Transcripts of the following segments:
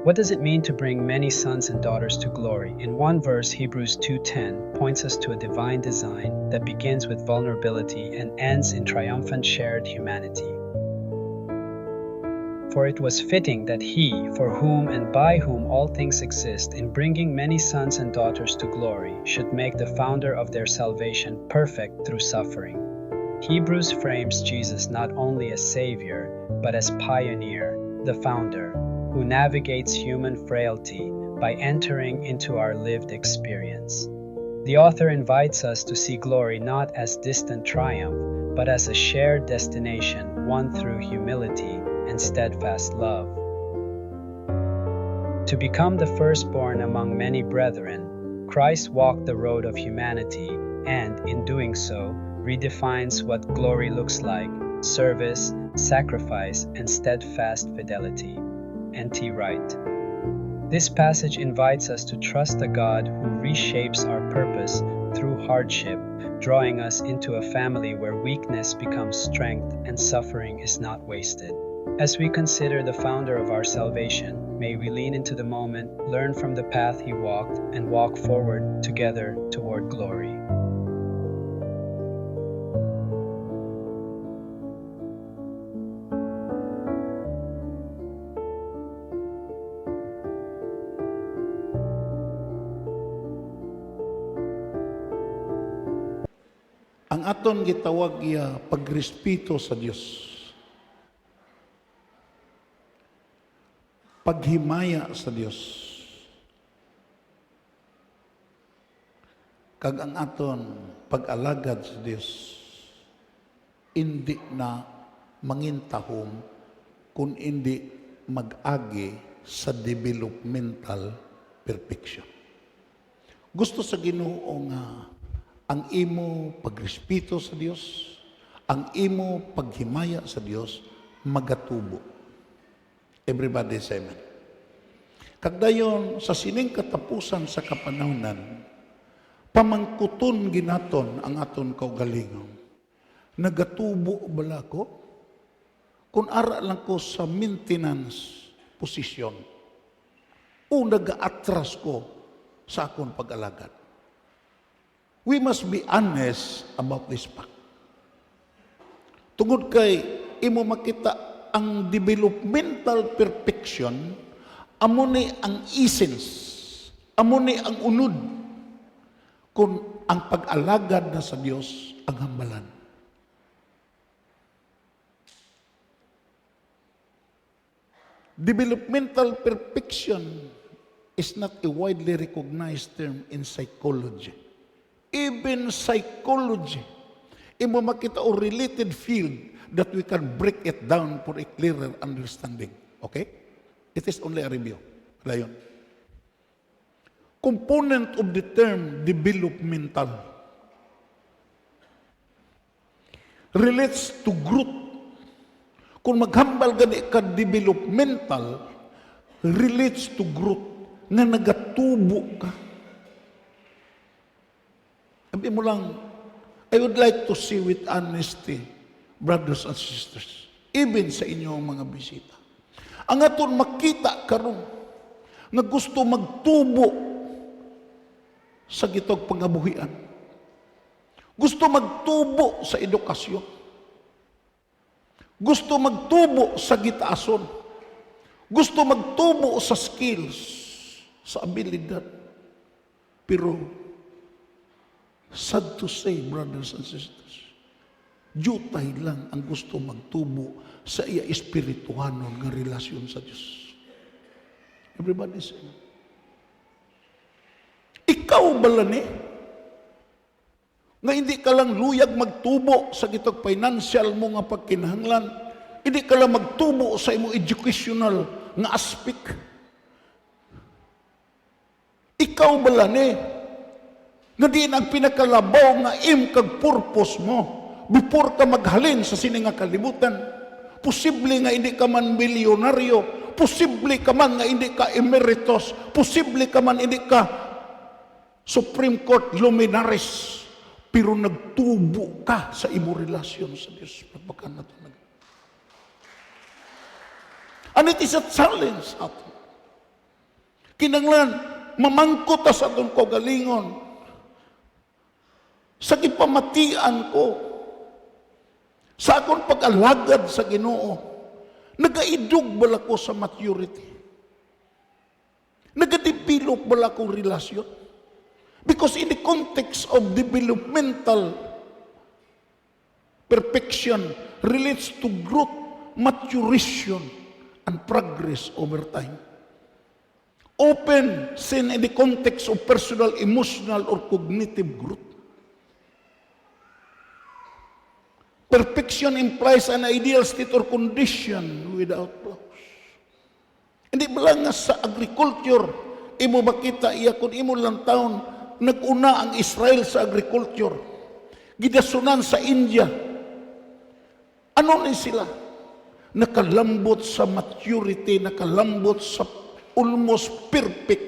What does it mean to bring many sons and daughters to glory? In one verse, Hebrews 2:10 points us to a divine design that begins with vulnerability and ends in triumphant shared humanity. For it was fitting that he, for whom and by whom all things exist, in bringing many sons and daughters to glory, should make the founder of their salvation perfect through suffering. Hebrews frames Jesus not only as Savior, but as pioneer, the founder, who navigates human frailty by entering into our lived experience. The author invites us to see glory not as distant triumph, but as a shared destination won through humility and steadfast love. To become the firstborn among many brethren, Christ walked the road of humanity and, in doing so, redefines what glory looks like: service, sacrifice, and steadfast fidelity. N.T. Wright. This passage invites us to trust a God who reshapes our purpose through hardship, drawing us into a family where weakness becomes strength and suffering is not wasted. As we consider the founder of our salvation, may we lean into the moment, learn from the path he walked, and walk forward together toward glory. Ang aton gitawag iya pagrespeto sa Dios. Paghimaya sa Dios. Kag ang aton pag-alagad sa Dios, hindi na mangintahom kung hindi mag-agi sa developmental perfection. Gusto sa Ginoo nga ang imo pagrespeto sa Dios, ang imo paghimaya sa Dios, magatubo. Everybody say amen. Kagdayon, sa sining katapusan sa kapanahunan, pamangkuton ginaton ang aton kaugalingon. Nagatubo bala ko? Kung ara lang ko sa maintenance position, o nag-atras ko sa akong pag-alagad. We must be honest about this fact. Tungod kay imo makita ang developmental perfection, amo ni ang essence, amo ni ang unod kung ang pag-alagad na sa Dios ang hambalan. Developmental perfection is not a widely recognized term in psychology. Even psychology, imo makita o related field that we can break it down for a clearer understanding. Okay? It is only a review. Layon. Component of the term developmental relates to growth. Kung maghambal gani ka developmental, relates to growth, nga nagatubo ka. Sabi mo lang, I would like to see with honesty, brothers and sisters, even sa inyong mga bisita. Ang aton makita karon nga gusto magtubo sa gitog pangabuhian. Gusto magtubo sa edukasyon. Gusto magtubo sa gitaason. Gusto magtubo sa skills, sa abilidad. Pero sad to say, brothers and sisters, jutay lang ang gusto magtubo sa iya espirituhanon nga relasyon sa Diyos. Everybody say, ikaw bala ni? Nga hindi ka lang luyag magtubo sa gitog financial mo nga pagkinahanglan, hindi ka lang magtubo sa imo educational nga aspect. Ikaw bala ni? Nga di ang pinakalabaw nga aim kag purpose mo before ka maghalin sa sini nga kalibutan. Posible nga hindi ka man milyonaryo, posible ka man nga hindi ka emeritus, posible ka man hindi ka Supreme Court luminaries, pero nagtubo ka sa imo relasyon sa Diyos. And it is a challenge ato. Kinanglan mamangkot ta sa atong kaugalingon. Sa gipamatian ko, sa akong pag-alagad sa Ginoo, nagaidog bala ko sa maturity. Nagadevelop bala ko relasyon. Because in the context of developmental perfection relates to growth, maturation, and progress over time. Open sin in the context of personal, emotional, or cognitive growth. Perfection implies an ideal state or condition without flaws. Hindi ba lang nga sa agriculture, imo makita iya kung imo lang taon, nag-una ang Israel sa agriculture. Gidasunan sa India. Ano na sila? Nakalambot sa maturity, nakalambot sa almost perfect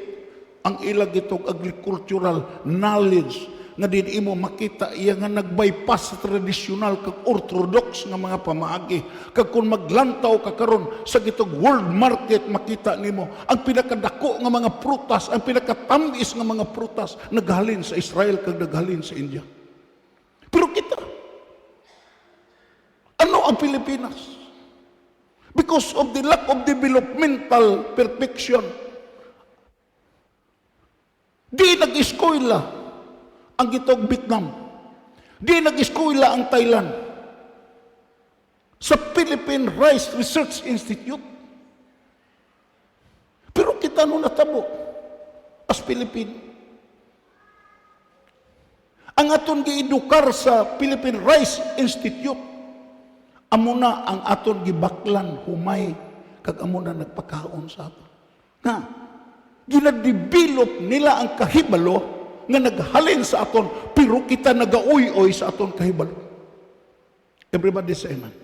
ang ilag itong agricultural knowledge nga din imo makita iya nga nag-bypass sa tradisyonal kag orthodox nga mga pamaagi. Kag kung maglantaw ka karon sa gitong world market, makita nimo ang pinakadako nga mga prutas, ang pinakatamis nga mga prutas naghalin sa Israel kag naghalin sa India. Pero kita, ano ang Pilipinas? Because of the lack of developmental perfection, di nag-eskwela ang gitong Vietnam. Di nag-eskwela ang Thailand. Sa Philippine Rice Research Institute. Pero kita no natabo as Pilipino. Ang aton giedukar sa Philippine Rice Institute, amo na ang aton gibaklan humay kag amo na nagpakaon sa aton. Na ginadevelop nila ang kahibalo nga naghalin sa aton, pero kita nagauy-oy sa aton kahibalo. Everybody say amen.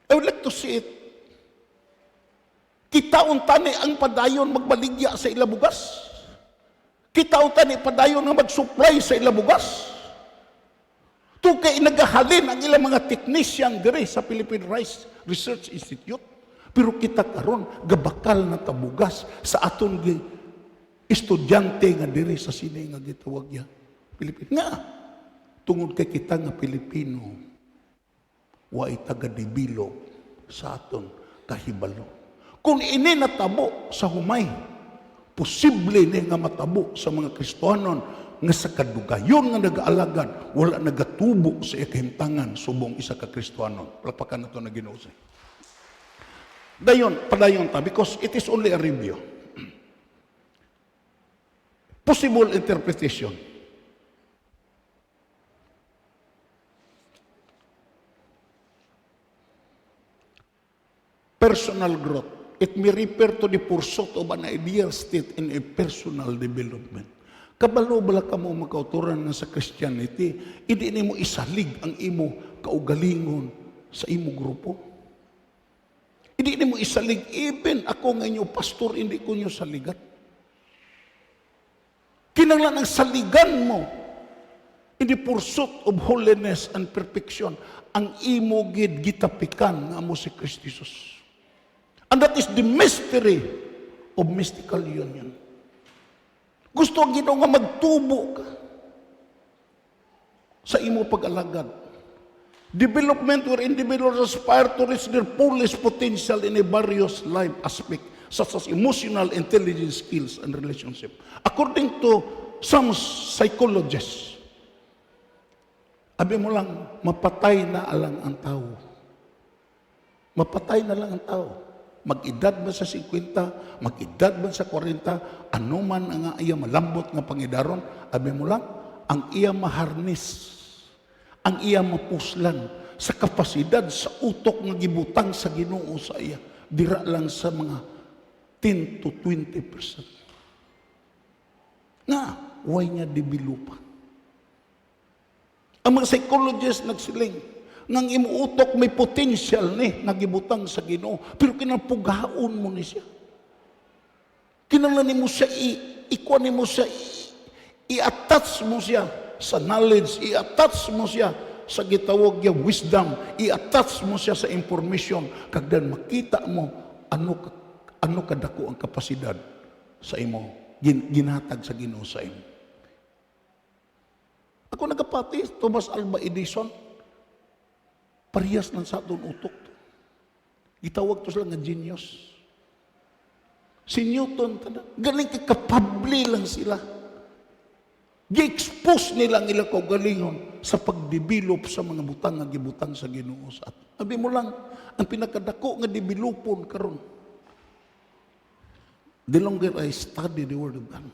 I would like to see it. Kitaon tani ang padayon magbaligya sa ilabugas. Kitaon tani padayon nga mag-supply sa ilabugas. Tukay nagahalin ang ilang mga technician dire sa Philippine Rice Research Institute. Pero kita karon gabakal na tabugas sa aton estudyante nga diri sa sini nga gitawag ya Pilipino. Nga tungod kay kita nga Pilipino wa taga-develop sa aton kahibalo. Kung ini natabo sa humay, posible ni nga matabo sa mga Kristohanon nga sa kadugayon nga nag-aalagad, wala nagatubo sa ikahimtangan subong isa ka Kristohanon. Palakpakan nato na Ginoo. Padayon ta, because it is only a review. Possible interpretation. Personal growth. It may refer to the pursuit of an ideal state in a personal development. Kabalo bala ka mo makauturan na sa Christianity, hindi nimo isalig ang imo kaugalingon sa imo grupo. Hindi nimo isalig, even ako nga inyo pastor, hindi ko nyo saligat. Kinanglan ang saligan mo in the pursuit of holiness and perfection, ang imo gid gitapikan nga mo si Kristo Jesus. And that is the mystery of mystical union. Gusto ang Ginoo nga magtubo ka sa imo pag-alagad. Development where individuals aspire to reach their fullest potential in a various life aspect, such as emotional intelligence, skills, and relationship. According to some psychologists, abi mo lang, mapatay na alang ang tao. Mapatay na lang ang tao. Mag-edad ba sa 50, mag-edad ba sa 40, ano man ang iya malambot nga pangidaron, abi mo lang, ang iya maharnis, ang iya mapuslan sa kapasidad, sa utok nga gibutang sa Ginoo sa iya, dira lang sa mga 10 to 20%. Nga, way niya developa. Ang mga psychologists nagsiling, nang imuutok may potential ni nagibutang sa Ginoo, pero kinapughaon mo ni siya. Kinanglan mo siya ikuan mo siya, i-attach mo siya sa knowledge, i-attach mo siya sa gitawag niya wisdom, i-attach mo siya sa information, kagdan makita mo ano kadako ang kapasidad sa imo, ginhatag sa Ginoo sa imo. Ako nagapati, Thomas Alva Edison, parehas lang sa atong utok. Gitawag to sila nga genius. Si Newton, galing kapabli lang sila. Gi-expose nila ang ilang kaugalingon sa pagdevelop sa mga butang nga gibutang sa Ginoo sa ato. Sabi mo lang, ang pinakadako nga developon karon. The longer I study the Word of God,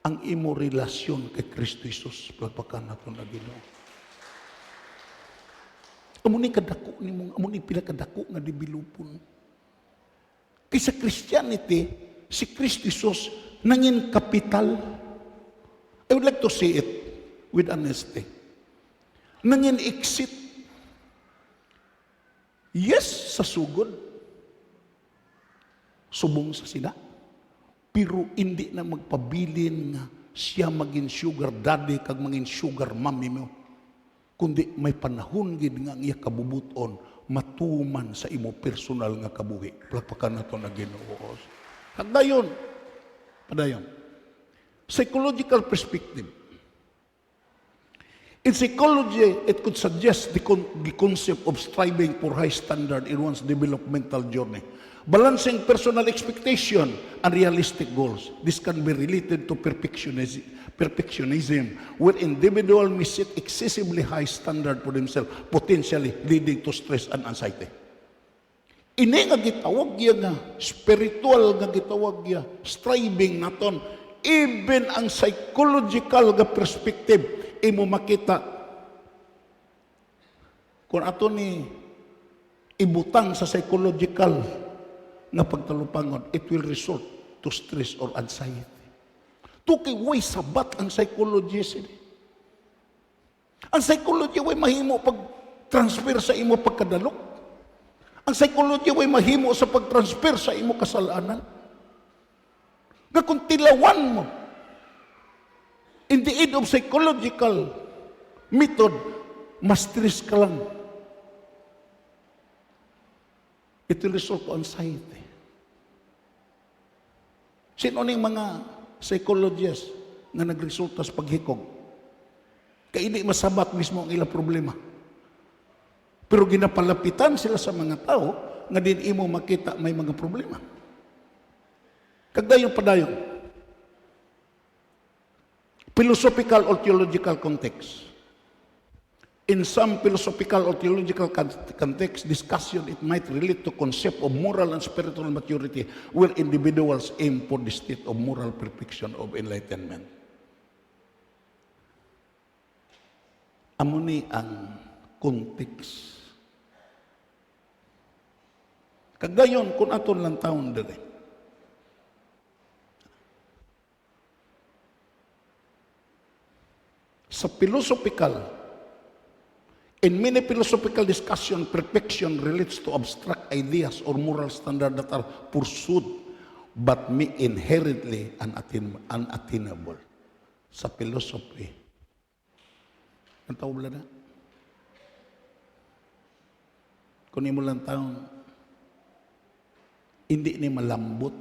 ang imo relasyon kay Kristo Jesus, pagpakan nato na Ginoo. Amo ni kadako nimo, amo ni pinakadako nga developon. Kay sa Christianity, si Kristo Jesus nangin kapital. I would like to say it with honesty. Nangin exit. Yes, sa sugod. Subong sa sila. Pero hindi na magpabilin nga siya maging sugar daddy kag maging sugar mommy mo. Kundi may panahon gid nga iya kabubuton matuman sa imo personal nga kabuhi. Palakpakan nato na Ginoo. Hagdayon. Padayon. Psychological perspective. In psychology, it could suggest the concept of striving for high standard in one's developmental journey. Balancing personal expectation and realistic goals. This can be related to perfectionism, where individual may set excessively high standard for themselves, potentially leading to stress and anxiety. Ini nga gitawag nga spiritual nga gitawag striving naton. Even ang psychological nga perspective, imo makita kung ato ni ibutang sa psychological nga pagtalupangon, it will result to stress or anxiety. Tukay way sabat ang psychology sila. Ang psychology way mahimo pag-transfer sa imo pagkadalok. Ang psychology way mahimo sa pag-transfer sa imo kasalanan. Nga kung tilawan mo, in the aid of psychological method, mas stress ka lang. It will result to anxiety. Sino ning mga psychologists nga nagresulta sa paghikog? Kaya hindi masabat mismo ang ilang problema. Pero ginapalapitan sila sa mga tao nga din imo makita may mga problema. Kagdayon padayon. Philosophical or theological context. In some philosophical or theological context, discussion, it might relate to concept of moral and spiritual maturity where individuals aim for the state of moral perfection of enlightenment. Amo ni ang context. Kagdayon, kung aton lang taon dali. Sa philosophical, in many philosophical discussion, perfection relates to abstract ideas or moral standards that are pursued but may inherently unattainable. Sa philosophy. Ang tawag na? Kung imo lang taong hindi ni malambot,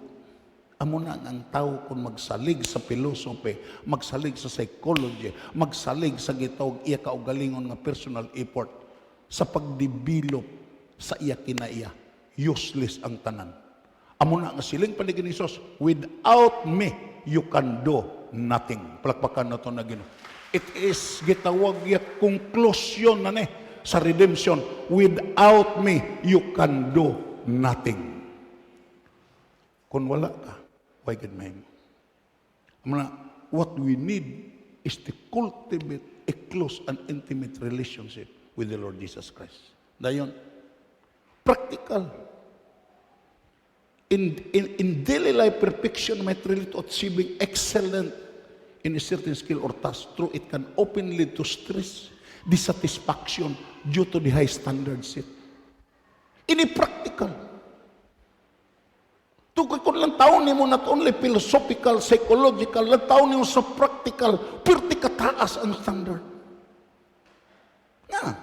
amo na ang tao kung magsalig sa philosophy, magsalig sa psychology, magsalig sa gitawag iya kaugalingon nga personal effort sa pagdevelop sa iya kinaiya. Useless ang tanan. Amo na nga siling paligid ni Jesus, without me, you can do nothing. Palakpakan na ito na Ginoo. It is gitawag iya conclusion na sa redemption. Without me, you can do nothing. Kung wala ka, why can man? What we need is to cultivate a close and intimate relationship with the Lord Jesus Christ. Dayon, practical. In daily life, perfection might relate to achieving excellent in a certain skill or task. Through it can often lead to stress, dissatisfaction due to the high standards set. Ini practical. Tukay ko lang taon mo not only philosophical, psychological, lang taon mo sa practical, pirti kataas ang standard. Nga,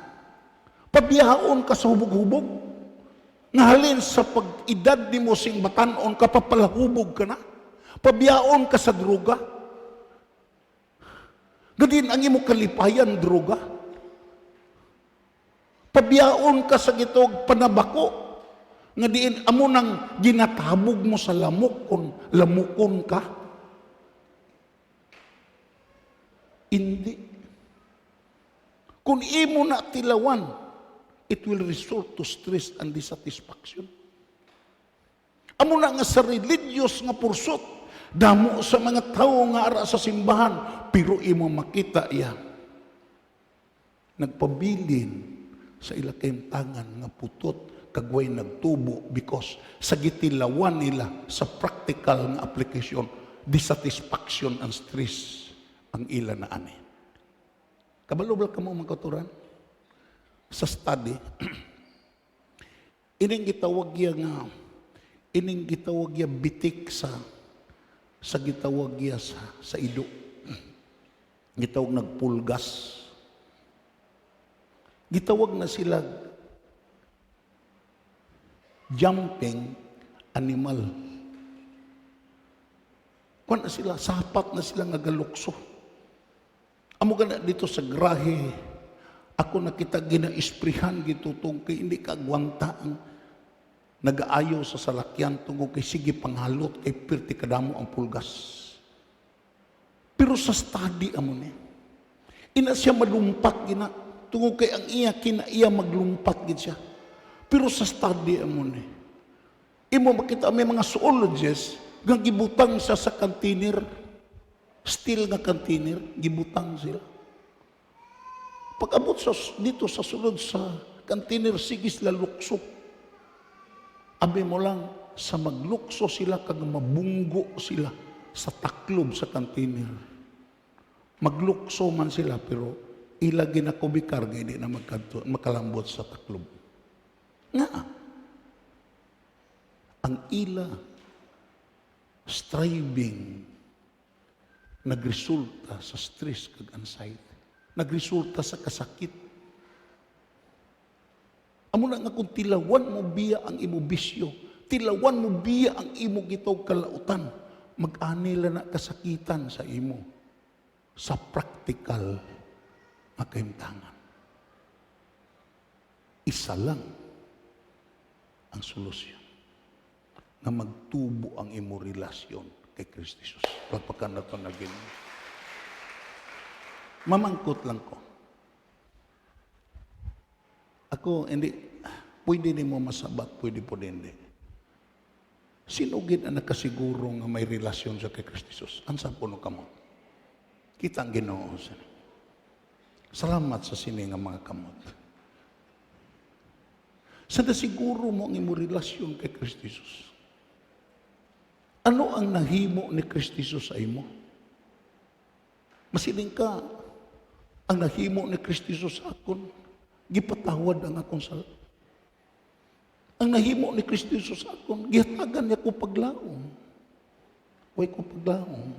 pabiyaon ka sa hubog-hubog, nga halin sa pag-edad ni mo sing batanon ka, papalahubog ka na. Pabiyaon ka sa droga. Gadin ang imo kalipayan droga. Pabiyaon ka sa gitog panabako. Nga diin amo nang ginatabog mo sa lamukon ka. Hindi. Kung imo na tilawan, it will result to stress and dissatisfaction. Amo na nga sa religious nga pursot, damo sa mga tao nga ara sa simbahan, pero imo makita iya, nagpabilin sa ilakayong tangan nga putot, kagway nagtubo because sa gitilawan nila sa practical nga application, dissatisfaction and stress ang ila na ani. Kabalobal ka mo mga kauturan? Sa study, ining gitawag ya bitik sa gitawag ya sa ido. Gitawag nagpulgas. Gitawag na sila jumping animal. Kung na sila, sapat na sila nga galukso. Amo ka na dito sa grahe, ako nakita gina-isprihan gitutong kay hindi ka agwanta ang nag-aayo sa salakyan tungkol kay sige panghalot kay pirti kadamo ang pulgas. Pero sa study amo ni, ina siya malumpat gina tungkol kay ang iya kinaiya maglumpat gid siya. Pero sa study amo ni, imo makita may mga zoologists nga gibutang siya sa container, steel nga container, gibutang sila. Pag-abot dito sa sulod sa container, sigis la lukso. Abi mo lang, sa maglukso sila, kag mabunggo sila sa taklob sa container. Maglukso man sila, pero ilagi na kubikar, hindi na makalambot sa taklob. Nga, ang ila striving nagresulta sa stress kag anxiety. Nagresulta sa kasakit. Amo na nga kung tilawan mo biya ang imo bisyo, tilawan mo biya ang imo gitaw kalautan, mag-anila na kasakitan sa imo sa practical na kahimtangan. Isa lang ang solusyon na magtubo ang imo relasyon kay Kristo Jesus. Pagpakan na ito naging mamangkot lang ko. Ako, hindi, pwede ni mo masabat, pwede po hindi. Sinugid ang nakasiguro nga may relasyon sa kay Kristo Jesus. Ansa po no kamot? Kita ang Ginoo. Salamat sa sini nga mga kamot. Sa nasiguro mo ang imo relasyon kay Kristo Jesus. Ano ang nahimo ni Kristo Jesus sa imo? Masiling ka, ang nahimo ni Kristo Jesus sa akon, gipatawad ang akong sala. Ang nahimo ni Kristo Jesus sa akon, gihatagan niya ko paglaom. Way ko paglaom.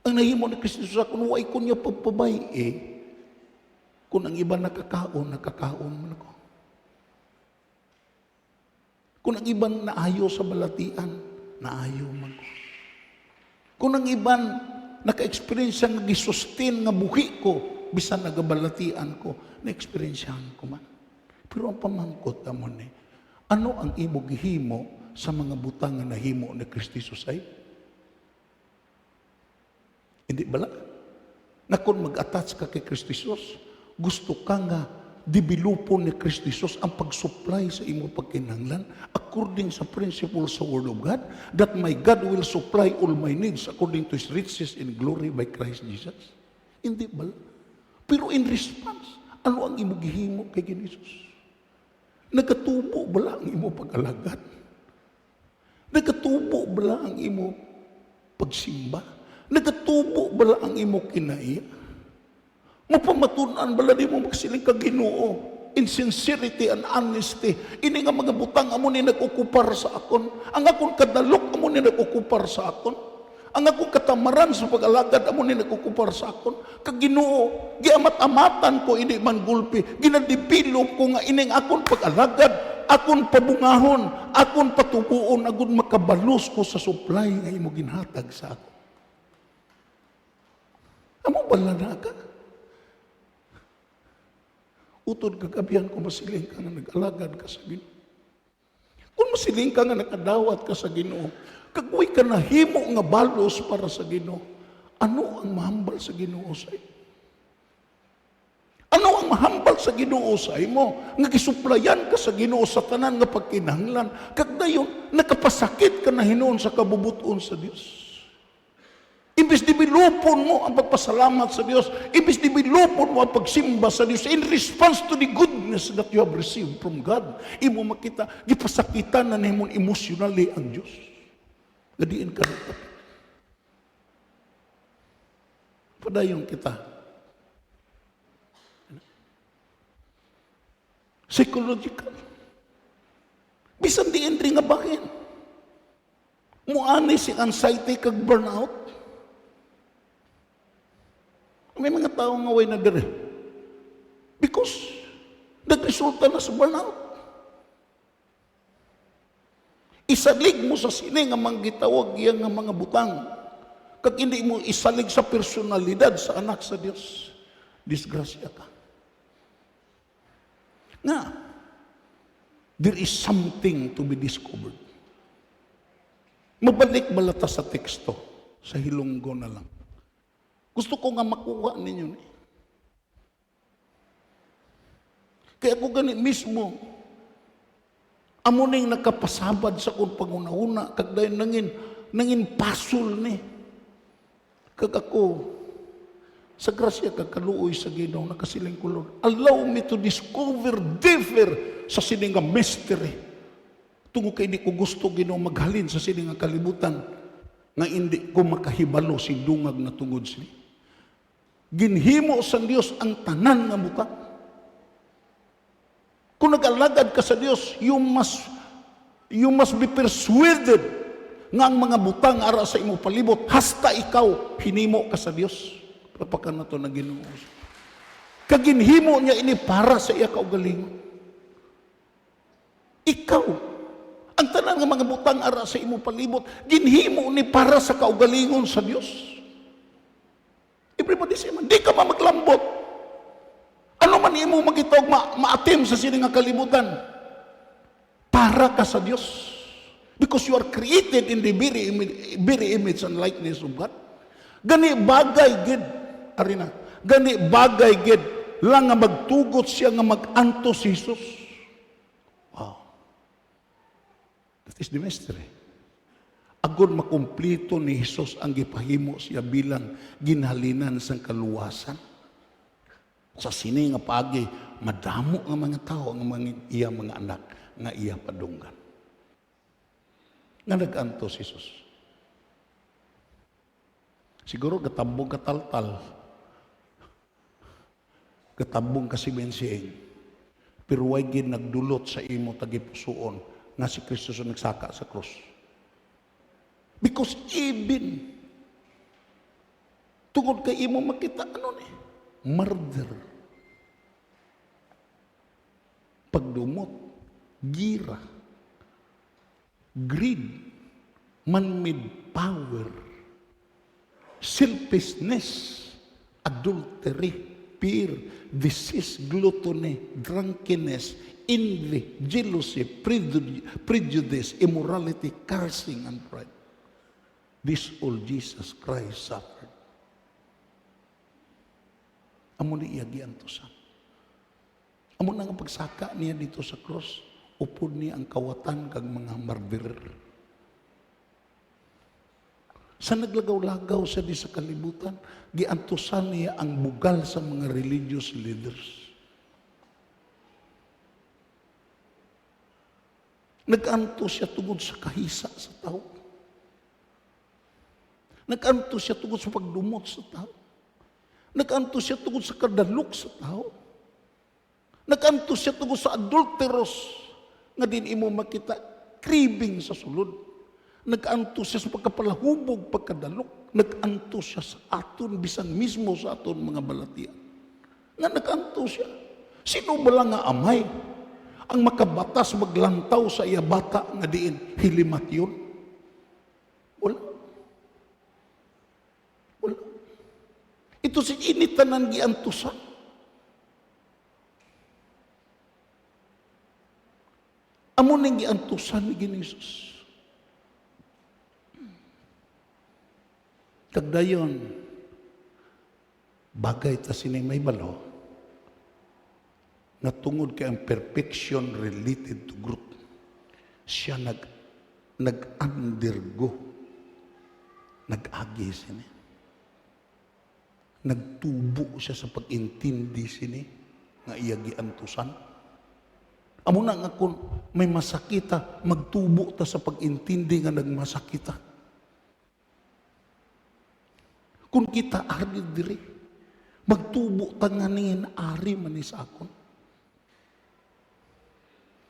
Ang nahimo ni Kristo Jesus sa akon, way ko niya pagpabay kung ang iba nakakaon man ako. Kung ang iba naayo sa balatian, naayo man ko. Kung ang iban naka-experience ang gisustain nga buhi ko, bisan nagabalatian ko, na-experiencehan ko man. Pero ang pamangkot mo ni, ano ang imo gihimo sa mga butang nga nahimo ni Kristo Jesus ay? Hindi bala? Na kung mag-attach ka kay Kristo Jesus, gusto ka nga developon ni Kristo Jesus ang pag-supply sa imo pagkinahanglan according sa principle sa Word of God, that my God will supply all my needs according to His riches in glory by Christ Jesus. Hindi ba? Pero in response, ano ang imo gihimo kay Jesus? Nagatubo bala ang imo pag-alagad? Nagatubo bala ang imo pagsimba? Nagatubo bala ang imo kinaiya? Mapamatunan bala di mo magsiling ka Ginoo in sincerity and honesty. Ini nga mga butang amo ni nag-ukupar sa akon. Ang akong kadalok amo ni nag-ukupar sa akon. Ang akong katamaran sa pag-alagad amo ni nag-ukupar sa akon. Kag Ginoo, giamat-amatan ko ini man gulpi. Ginadipilop ko nga ining akong pag-alagad akon pabungahon, akon patubuon, agud makabalos ko sa supply nga imo ginhatag sa ako. Amo bala na ka? Utod kagabihan ko masiling ka nga nag-alagad ka sa Ginoo. Kung masiling ka nga nakadawat ka sa Ginoo, kagway ka na himo nga balos para sa Ginoo, ano ang mahambal sa Ginoo sa iyo? Ano ang mahambal sa Ginoo sa imo? Nga gisuplayan ka sa Ginoo sa tanan nga pagkinahanglan, kag dayon nakapasakit ka na hinuon sa kabubuton sa Dios. Ibis developon mo ang pagpasalamat sa Diyos, ibis developon mo ang pagsimba sa Diyos in response to the goodness that you have received from God. Imo makita, gipasakitan na nimon emotionally ang Diyos. Gadiin ka na. Padayon kita. Psychological. Bisan di entry nga bahin. Muani si anxiety kag burnout. May mga tao nga way nagre. Because nagresulta na sa burnout. Isalig mo sa sini nga manggitawag iya nga mga butang. Kag hindi mo isalig sa personalidad sa anak sa Dios, disgrasya ka. Nga, there is something to be discovered. Mabalik balata sa teksto, sa hilonggo na lang. Gusto ko nga makuha ninyo. Kaya ako ganit mismo, amuning nakapasabad sa kong pangunahuna, kag dayon nangin pasul ni. Kag ako, sa grasya kag kaluoy sa Ginoo nakasiling ko, Lord, allow me to discover differ sa sining nga mystery. Tungo kay di ko gusto Ginoo maghalin sa sining nga kalibutan nga hindi ko makahibalo si dungag na tungod sini. Ginhimo sa Dios ang tanan nga butang. Kung nag-alagad ka sa Dios, you must be persuaded nga ang mga butang ara sa imo palibot, hasta ikaw hinimo ka sa Dios. Papakan na to na Ginoo. Kaginhimo niya ini para sa iya kaugalingon. Ikaw, ang tanan nga mga butang ara sa imo palibot, ginhimo ni para sa kaugalingon sa Dios. Everybody say man, di ka maglambot. Ano man imo magitawag maatim sa sining nga kalibutan? Para ka sa Dios. Because you are created in the very image and likeness of God. Gani bagay gid, arina. Gani bagay gid lang nga magtugot siya nga mag-anto si Jesus. Wow. That is the mystery. Agod makumplito ni Jesus ang gipahimo siya bilang ginhalinan sang kaluwasan. Sa sini nga pagi, madamo nga mga tao ang mga iya mga anak nga iya padunggan. Nga nag-anto si Jesus. Siguro gatambong kataltal. Gatambong kasibensieng. Pero way gid nagdulot sa imo tagipusoon nga si Kristo nagsaka sa krus. Because even tungod kay imo makita ano ni murder, pagdumot, gira, greed, man-made power, selfishness, adultery, fear, disease, gluttony, drunkenness, envy, jealousy, prejudice, immorality, cursing, and pride. This all Jesus Christ suffered. Amo ni iya giantusan. Amo na nga pagsaka niya dito sa cross, upod niya ang kawatan kag mga murderer. Sa naglagaw-lagaw sa di sa kalibutan, giantusan niya ang bugal sa mga religious leaders. Nag-anto siya tungod sa kahisa sa tao. Nag-anto siya tungod sa pagdumot sa tao. Nag-anto siya tungod sa kadalok sa tao. Nag-anto siya tungod sa adulteros nga din imo makita kribing sa sulod. Nag-anto siya sa pagkapalahubog, pagkadalok. Nag-anto siya sa aton, bisan mismo sa aton mga balatian. Nga nag-anto siya. Sino ba lang nga amay? ang makabatas maglantaw sa iya bata nga diin hilimat yun? Wala. Wala. Ito si initanan giantusan. Amo ning giantusan ni Jesus. Kagdayon, bagay ta sini may balo, na tungod kay ang perfection related to group, siya nag-undergo, nag-agi sini. Nagtubo siya sa pag-intindi sini, nga iya giantusan. Amo na nga kung may masakita, magtubo ta sa pag-intindi nga nagmasakita. Kung kita ari diri, magtubo ta nga ningin ari man sa akon.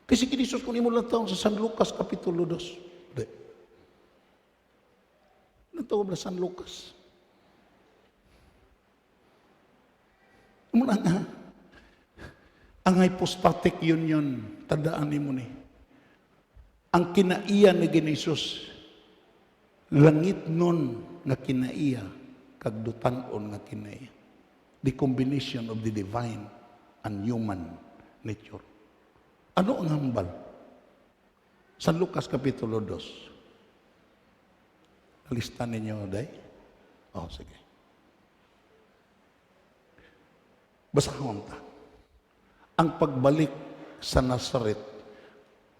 Kasi kinisus kung imo lang taon sa San Lucas Kapitulo 2. Hindi. Nagtawag na San Lucas. Muna nga, ang hypostatic union, tandaan mo ni, ang kinaiya ni Ginisus, langit nun nga kinaiya, kagdutanon nga kinaiya. The combination of the divine and human nature. Ano ang hambal? San Lucas Kapitulo 2. Nalistan ninyo, day? Oh, sige. Basahon ta. Ang pagbalik sa Nazaret,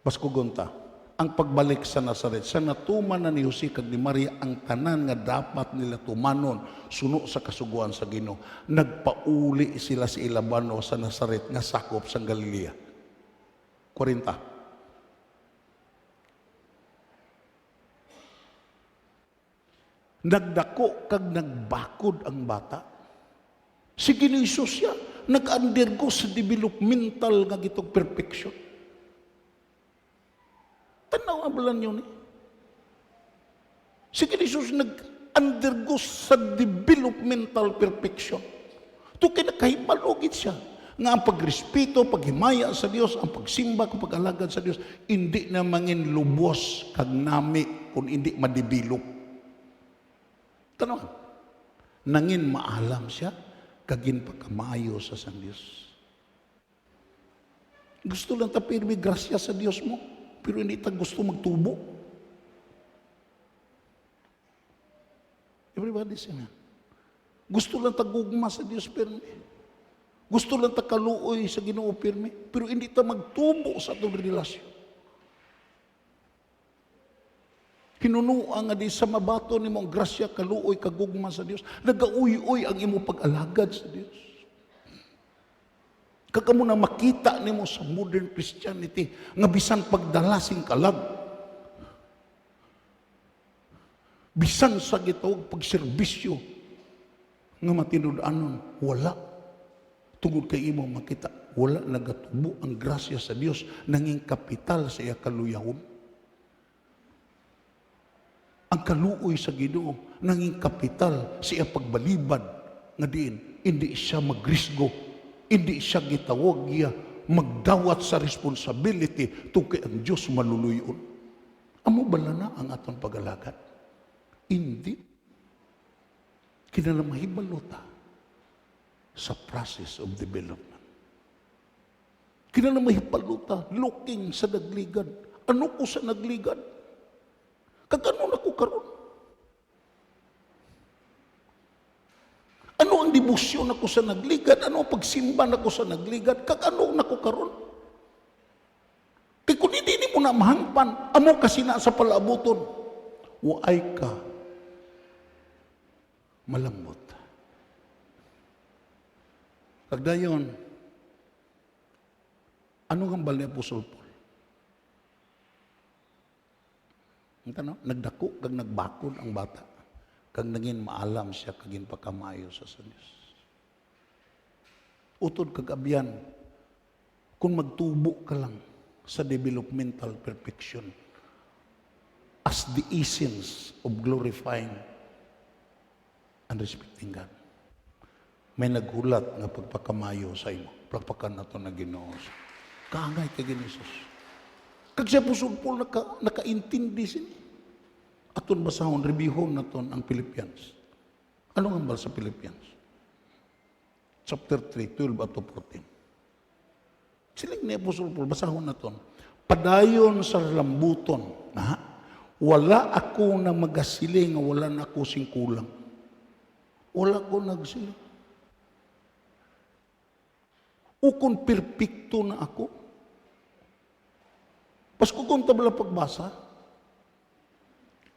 baskugon ta, ang pagbalik sa Nazaret, sa natuman na ni Jose kag ni Maria, ang tanan nga dapat nila tumanon, suno sa kasuguan sa Ginoo. Nagpauli sila sa Ilabano sa Nazaret nga sakop sa Galilea. 40. Nagdako kag nagbakod ang bata. Si Ginisus siya, nag-undergo sa developmental nga gitong perfection. Tanaw ang balan yun eh. Si Ginisus nag-undergo sa developmental perfection. Ito kinakahibalogit siya. Nga ang pagrespeto, paghimaya sa Dios, ang pagsimba, ang pag-alagad sa Dios, hindi na mangin lubos kag nami kung hindi madibilop. Tanong, nangin maalam siya, kagin pagkamayo sa San Dios. Gusto lang ta pirmi grasya sa Dios mo, pero hindi ta gusto magtubo. Everybody say nga. Gusto lang ta gugma sa Dios pirmi. Gusto lang ta kaluoy sa Ginoo pirmi, pero hindi ta magtubo sa atong relasyon. Hinunuan nga di sa mabato ni mong grasya, kaluoy, kagugma sa Dios. Nagauy-uy ang imo pag-alagad sa Dios. Kagamo na makita nimo sa modern Christianity nga bisan pagdalasing kalag, bisan sa gitawag pagserbisyo nga matinud-anon, wala. Tungod kay imo makita, wala nagatubo ang grasya sa Dios nanging kapital sa iya kaluyahon. Ang kaluoy sa Ginoo nanging kapital sa iya pagbalibad nga diin hindi siya magrisgo, hindi siya gitawag iya magdawat sa responsibility tungkol ang Dios maluluyon. Amo bala na ang atong pag-alagad? Hindi. Kinalamahibalota sa process of development. Kinalamahibalota looking sa nagligad. Ano ko sa nagligad? Kagano na ko karon? Ano ang debosyon ako sa nagligad? Ano ang pagsimba nako sa nagligad? Kagano na ko karon? Kaya kung hindi mo na mahangpan, amo kasi na sa palabuton, waay ka malambot. Kagdayon, ano ang bal ni Apostol Paul? Nagdako kag nagbakod ang bata, kag naging maalam siya kagin pagkamayo sa Diyos. Utod kag abyan, kung magtubo ka lang sa developmental perfection as the essence of glorifying and respecting God. May naghulat nga pagpakamayo sa imo. Pagpakan na ito na Ginoo. Kaangay kay Genesis. Kag siya pusod po nakaintindi sini. Aton basahon, reviewon naton ang Philippians. Ano nga ba sa Philippians? Chapter 3, 12 at 14. Siling ni Apostol Paul, basahon naton. Padayon sa lambuton, wala ako na magasiling, wala na ako sing kulang. Wala ko nagsiling. Ukon perpekto na ako. Pasko kung tabla pagbasa,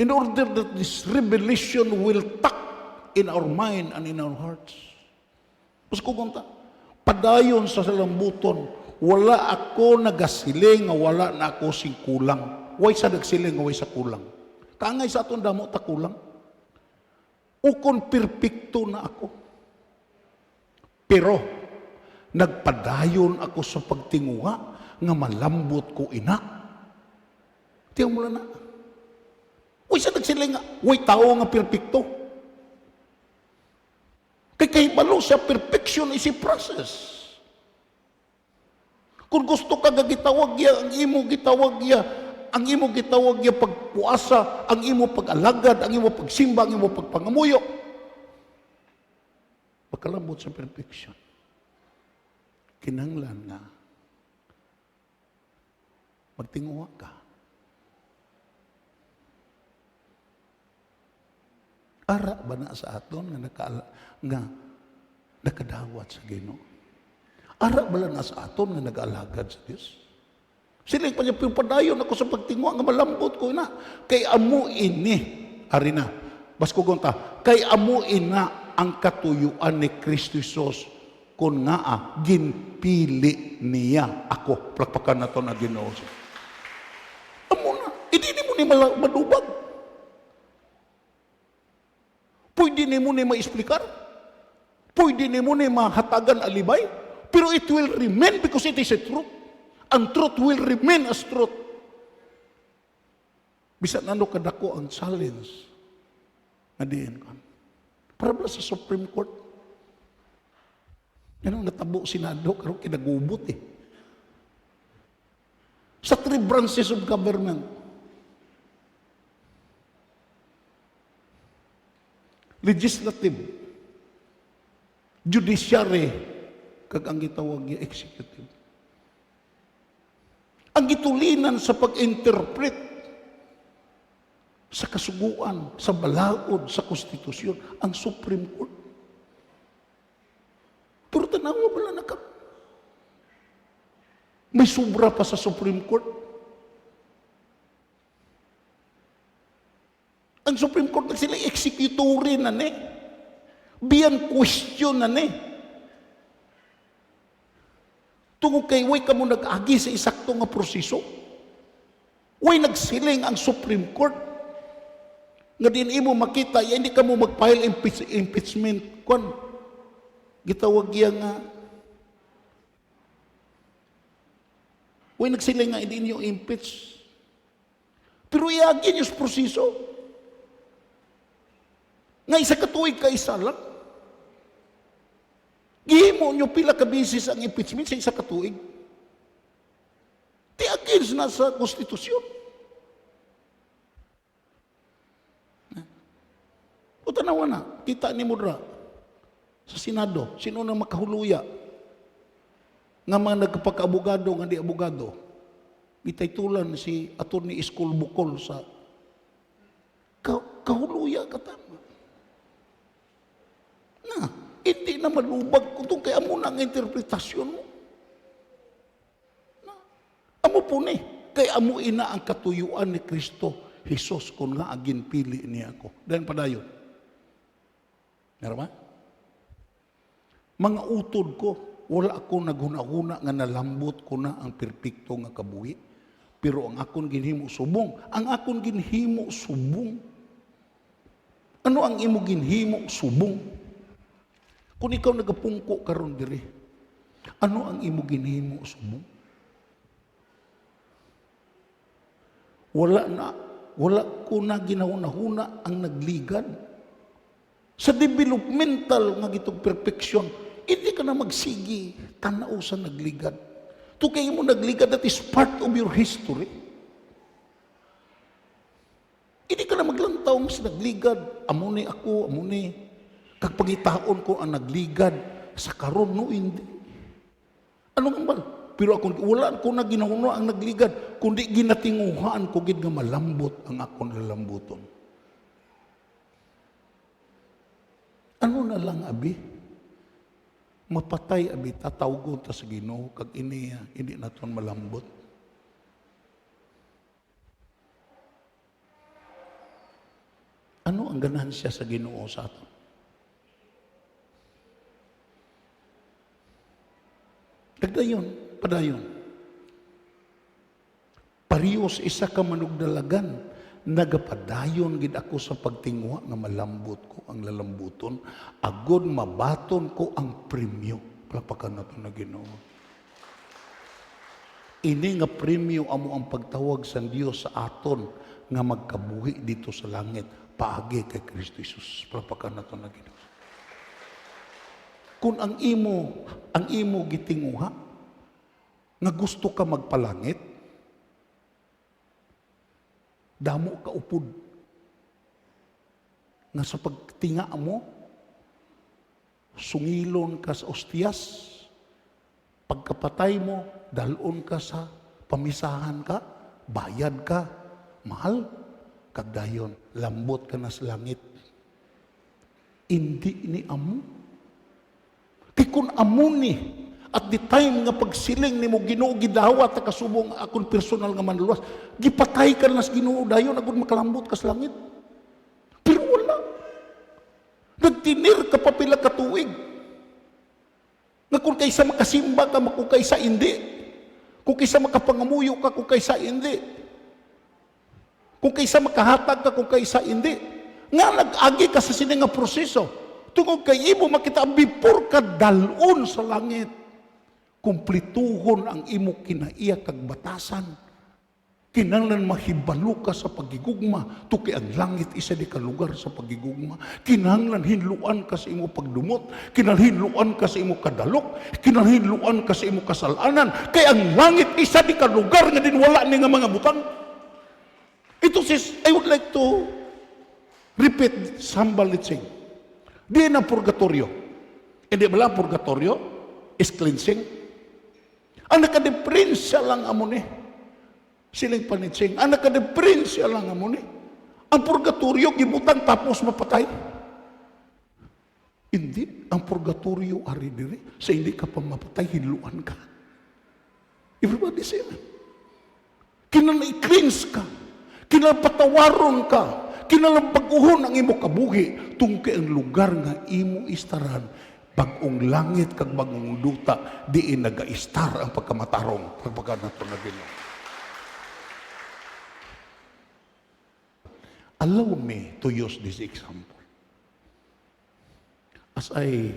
in order that this revelation will tuck in our mind and in our hearts. Pasko kung padayon sa lambuton, wala ako nagasiling, wala na ako sing kulang. Way sa nagsiling, way sa kulang. Kaangay sa atong damo ta kulang. Ukon perpekto na ako. Pero, nagpadayon ako sa pagtinguha nga malambot ko ina. Tiyan mo na. Way sa nagsiling nga, way tao nga perpekto. Kay kahibalo sa perfection is a process. Kung gusto ka gitawag ya, ang imo gitawag ya pagpuasa, ang imo pag-alagad, ang imo pagsimba, ang imo pagpangamuyo. Pagkalambot sa perfection. Kinanglan nga magtinguha ka. Ara ba na sa aton nga nakadawat sa Ginoo? Ara ba na sa aton nga nag-alagad sa Dios? Siling pa niya, padayon ako sa pagtinguha nga malambot ko na. Kay amo ini, ari na, bas ko gunta, kay amo ina ang katuyuan ni Kristo Jesus kung nga ginpili niya ako. Plakpakan na to na Ginoo. Amo na, hindi mo ni madubag. Pwede ni mo ni ma-explicar. Pwede ni mo ni mahatagan alibay. Pero it will remain because it is a truth. Ang truth will remain as truth. Bisan ano kadako ang challenge na diin ka. Para ba sa Supreme Court? Yan ang natabo Senado, karon kinagubot eh. Sa 3 branches of government, legislative, judiciary, kag ang gitawag niya executive. Ang gitulinan sa pag-interpret sa kasuguan, sa balaod, sa konstitusyon, ang Supreme Court. Pero tanawa bala na ka. May sobra pa sa Supreme Court. Ang Supreme Court sila executory na ni. Beyond question na ni. Tungod kay way ka mo nag-agi sa isakto nga proseso. Way nagsiling ang Supreme Court. Nga din imo makita, ya, hindi ka mo mag-file impeachment kon. Gitawag yan nga. Way nagsiling nga, hindi niyo impeach. Pero iagin yung proseso. Nga isa katuig ka isa lang. Gihimo nyo pila ka bisis ang impeachment sa isa katuig. Di against na sa konstitusyon. O tanawa na, kita ni Mudra sa Senado, sino na makahuluya nga mga nagpagka-abogado nga di abogado. Itaytulan si Atty. Iskul Bukol sa kahuluya katama. Na, hindi na malubag kung kaya mo na ang interpretasyon mo. Na, amo po ni, kaya amo ina ang katuyuan ni Kristo Jesus kung nga agin pili niya ako. Dahil padayon. Meron ba? Mga utod ko, wala ako naghuna-huna nga nalambot ko na ang perpekto nga kabuhi. Pero ang akon ginhimo subong. Ang akon ginhimo subong. Ano ang imo ginhimo subong? Kung ikaw nagapungko karon diri, ano ang imo ginhimo subong? Wala ko na ginahuna-huna ang nagligad. Sa developmental nga gitong perfection, hindi ka na magsigi tanaw sa nagligad. To kayo mo nagligad, that is part of your history. Hindi ka na maglantaw mas nagligad. Amuni ako, amuni. Kag pagitaon ko ang nagligad sa karon no, hindi. Ano nga ba? Pero ako, wala ko na ginahuno ang nagligad, kundi ginatinguhaan ko gid nga malambot ang akong lalambuton. Ano na lang, abi? Mapatay, abi, tatawgon ta sa Ginoo kag ini, hindi naton malambot. Ano ang ganansya sa Ginoo sa aton? Padayon. Pariyos isa ka manugdalagan, nagapadayon gid ako sa pagtingwa nga malambot ko ang lalambuton, agod mabaton ko ang premyo. Palapakan nato na Ginoo. Ini nga premyo amo ang pagtawag sa Dios sa aton nga magkabuhi dito sa langit, paagi kay Kristo Jesus. Palapakan nato na Ginoo. Kung ang imo gitinguha nga gusto ka magpalangit, damo ka upod nga sa pagtinga mo, sungilon ka sa ostias, pagkapatay mo, dalon ka sa pamisahan ka, bayad ka, mahal, kagdayon, lambot ka na sa langit. Hindi ni amo. Kaya kung amo ni, at the time nga pagsiling ni mo Ginoo gidawat ta kasubong akong personal nga manluwas, gipatay ka na sa Ginoo dayon agud makalambot ka sa langit. Pero wala. Nagtinir ka pa pila ka tuig. Nga kung kaysa makasimba ka, kung kaysa hindi. Kung kaysa makapangamuyo ka, kung kaysa hindi. Kung kaysa makahatag ka, kung kaysa hindi. Nga nag-agi ka sa sini nga proseso. Tungod kay imo makita before ka dalon sa langit. Kumplituhon ang imo kinaiya kag batasan. Kinahanglan mahibalo ka sa pagigugma, tuki ang langit isa di ka lugar sa pagigugma. Kinahanglan hinluan ka sa imo pagdumot, kinahanglan hinluan ka sa imo kadalok, kinahanglan hinluan ka sa imo kasalanan. Kay ang langit isa di ka lugar nga din wala ni nga mga butang. Ito sis, I would like to repeat sambal litsing. Di na purgatorio. Hindi bala purgatorio is cleansing. Ang nakadeprinsya lang amo ni. Siling panitsing. Ang nakadeprinsya lang amo ni. Ang purgatorio, gibutang tapos mapatay. Hindi. Ang purgatorio, ari diri, sa hindi ka pa mapatay, hinluan ka. Everybody say that. Kinala-i-cleanse ka. Kinala-patawaron ka. Kinalampaguhon ang imo kabuhi tungkol ang lugar nga imo istaran bagong langit kag bagong duta diin naga-istar ang pagkamatarong pagpagka nato na Ginoo. Allow me to use this example. As I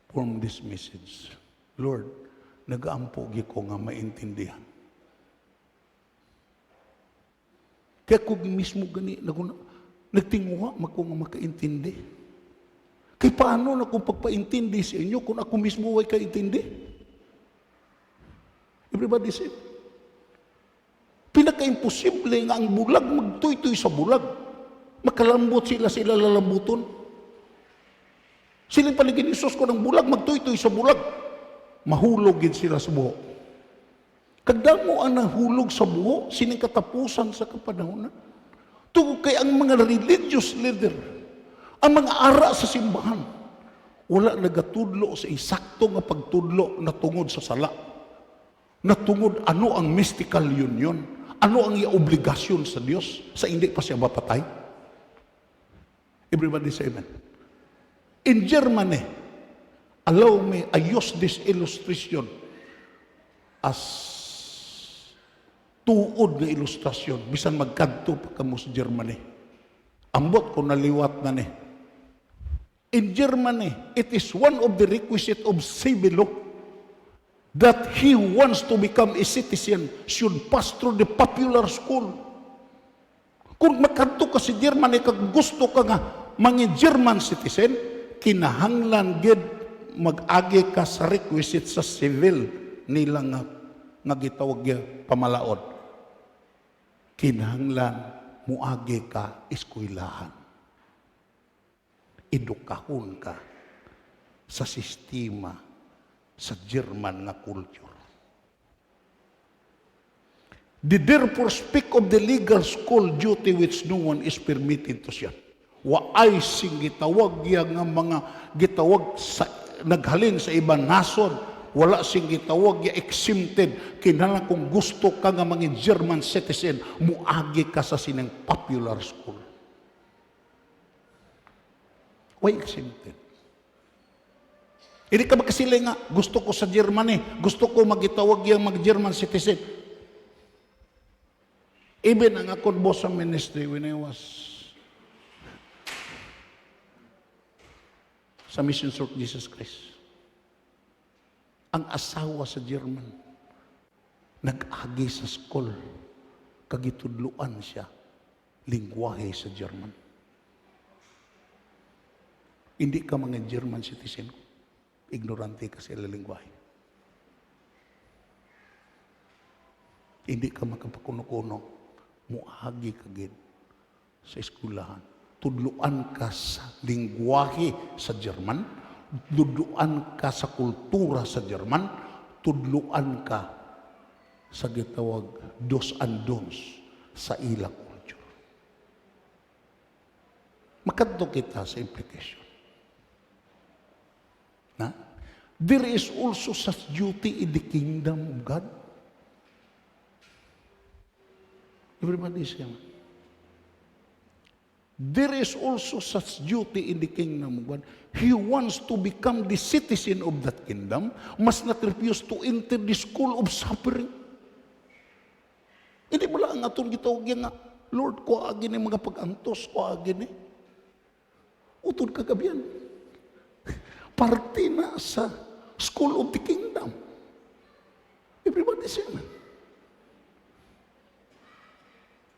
form this message, Lord, nag-aampogi ko nga maintindihan. Kaya kung mismo gani, nagtinguha, ako nga makaintindi. Kaya paano na kung pagpaintindi sa inyo kung ako mismo ay kaintindi? Everybody say, pinaka-imposible nga ang bulag magtuy-tuy sa bulag. Makalambot sila lalambuton. Silang paligid ni Isus ko ng bulag, magtuy-tuy sa bulag. Mahulog din sila sa buho. Kada mo ang nahulog sa buho, sining katapusan sa kapanahonan. Tungkol kay ang mga religious leader, ang mga ara sa simbahan, wala nagatudlo sa isakto nga pagtudlo na tungod sa sala. Na tungod ano ang mystical union, ano ang obligasyon sa Dios sa hindi pa siya mapatay. Everybody say amen. In Germany, allow me, I use this illustration as tuod na ilustrasyon, bisan magkadto pa kamo sa Germany. Ambot ko naliwat na ni. In Germany, it is one of the requisite of civil law that he who wants to become a citizen should pass through the popular school. Kung magkadto ka sa Germany, kag gusto ka nga mga German citizen, kinahanglan gid mag-agi ka sa requisite sa civil nila nga gitawag ya pamalaod. Kinahanglan muagi ka eskwelahan. Edukahon ka sa sistema sa German nga culture. They therefore speak of the legal school duty which no one is permitted to share. Waay sing gitawag ya nga mga gitawag sa naghalin sa ibang nason, wala sing gitawag ya exempted. Kinahanglan kung gusto ka nga mga German citizen, muagi ka sa sinang popular school. Why exempted? Hindi ka makasili nga, gusto ko sa Germany, gusto ko magitawag yung mag-German citizen. Even ang akong boss sa ministry when I was sa Mission of Jesus Christ, ang asawa sa German, nag-agi sa school, kagitudluan siya, lingwahe sa German. Hindi ka mga German citizen, ignorante ka sa lingwahe. Hindi ka makapakuno-kuno, muagi ka gid sa eskwelahan. Tudluan ka sa lingwahe sa German, tudluan ka sa kultura sa German, tudluan ka sa gitawag dos and don'ts sa ila culture. Makadto kita sa implication. Na? There is also such duty in the kingdom of God. Everybody say, there is also such duty in the kingdom of God. He wants to become the citizen of that kingdom, must not refuse to enter the school of suffering. Hindi mo lang atong gitawag nga, Lord, ko agin mga pag-antos, ko agin utod kagabihan. Parte na sa school of the kingdom. Everybody say,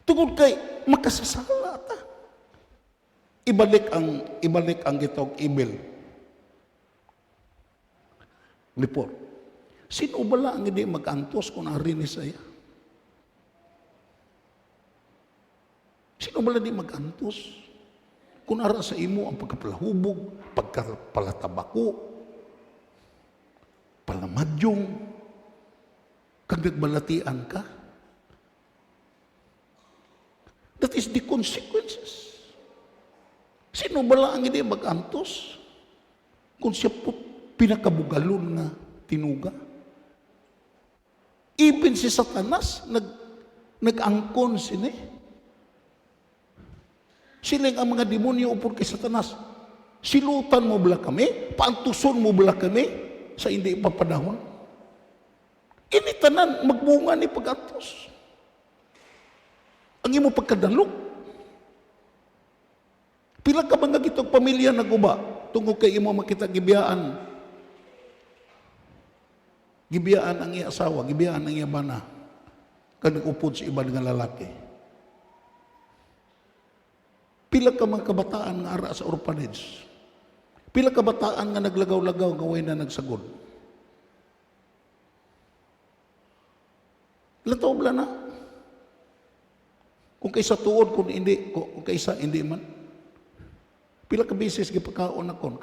tungod kay makasasala ta. Ibalik ang gitawag evil. Lipor. Sino bala ang hindi mag-antos kung ari ni saya? Sino bala di mag-antos? Kung ara sa imo ang pagkapalahubog, pagkapalatabako, palamadyong, kag nagbalatian ka, that is the consequences. Sino bala ang hindi mag-antos? Kung siya po pinakabugalon nga tinuga. Even si Satanas, nag-angkon sini. Siling ang mga demonyo upod kay Satanas. Silutan mo bala kami? Paantuson mo bala kami? Sa hindi ipapanahon? Initanan, magbunga ni pag-antos. Ang imo pagkadalok. Pila ka mga gitog pamilya naguba tungod kay imo makita gibiyaan. Gibiyaan ang iya asawa, gibiyaan ang iya bana. Kag upod sa iba nga lalaki. Pila ka mga kabataan nga ara sa orphanage. Pila ka bataan nga naglagaw-lagaw nga way na nagsagod. Lantaw bala na. Kung kaysa tuod, kung kaysa hindi man. Pila ka beses gipakaon akon,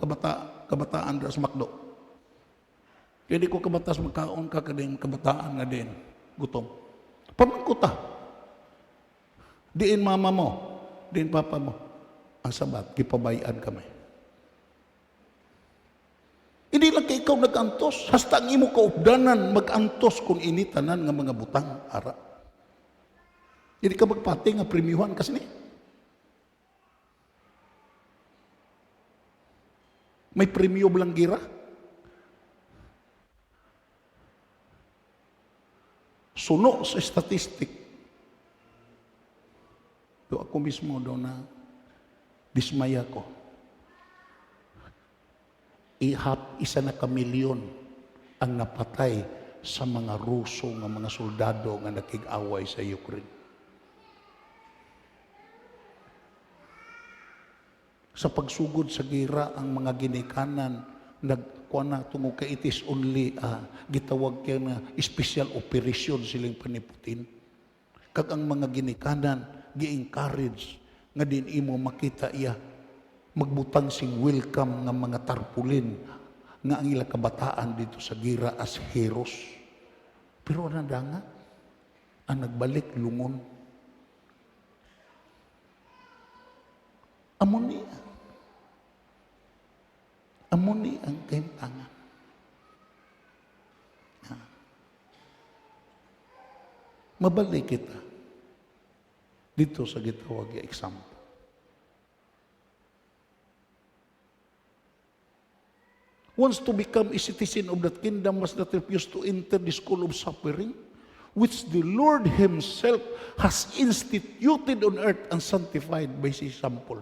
kabataan dra sa Macdo. Kaya di ko kabatas magkaon ka kading kabataan nga din, gutom. Pamangkuta. Diin mama mo, diin papa mo, ang sabat, gipabayan kami. Hindi lang kay ikaw nag-antos, hasta ang imo kaupdanan mag-antos kung initanan nga mga butang, ara. Hindi ka magpati nga premiuhan kasi ni. May premium lang gira. Suno sa statistic. Do ako mismo do na dismaya ko. Isa na kamilyon ang napatay sa mga Ruso nga mga soldado nga nakig-away sa Ukraine. Sa pagsugod sa gira ang mga ginikanan kuha na tungo kay it is only gitawag kaya na special operation silang paniputin. Kag ang mga ginikanan gi-encourage nga din imo makita iya magbutang sing welcome nga mga tarpulin nga ang ila kabataan dito sa gira as heroes. Pero nada nga ang nagbalik lungon. Amoni ang kaimtangan. Mabalik kita dito sa gitawag nga example. Wants to become a citizen of that kingdom must not refuse to enter the school of suffering, which the Lord Himself has instituted on earth and sanctified by His example.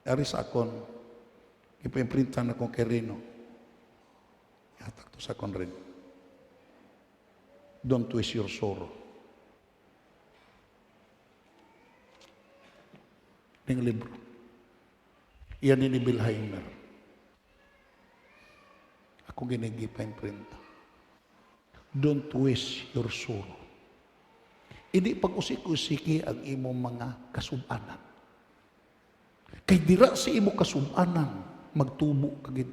Ari sa akon, ipiprintan akong kerino. Yatak to sa akon rin. Don't twist your sorrow. Ning libro. Iyan ni Bilheimer. Ako ginigipay print. Don't waste your sorrow. Hindi pag-usik-usiki ang imong mga kasubanan. Kay dira sa imo kasubanan, magtubo kagid.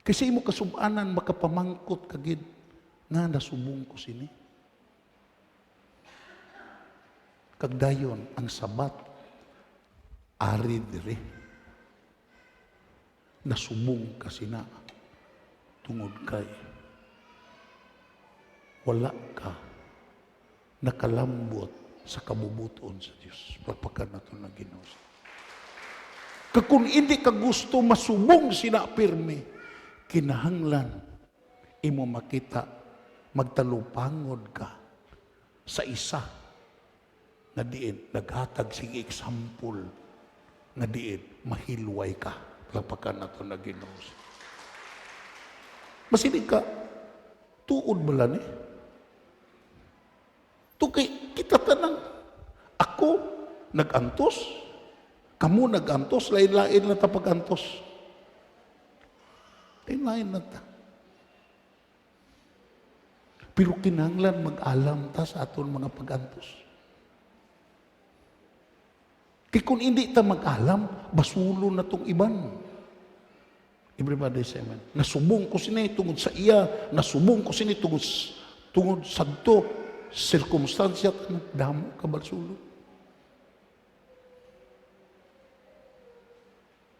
Kasi imo kasubanan, makapamangkot kagid, nga nasubong ko sini. Kagdayon, ang sabat, ari diri. Nasubong kasi na, tungod kay, wala ka, nakalambot sa kabubuton sa Diyos. Pagpakan na ito na Ginoo. Kung hindi ka gusto masubong sina pirme, kinahanglan, imo makita, magtalupangod ka sa isa na diin, naghatag sige example na diin, mahilway ka. Pagpakan na ito na Ginoo. Masinig ka, tuod bala ni. Tukay, kita tanang, ako nag-antos, kamu nag-antos, lain-lain na ta pag-antos. Lain-lain na ta. Pero kinahanglan mag-alam ta sa aton mga pag-antos. Kaya kung hindi ta mag-alam, basulo na tong iban. Everybody say amen. Nasubong ko sini tungod sa iya, nasubong ko sini tungod sa to, sirkumstansya damo ka balsulo.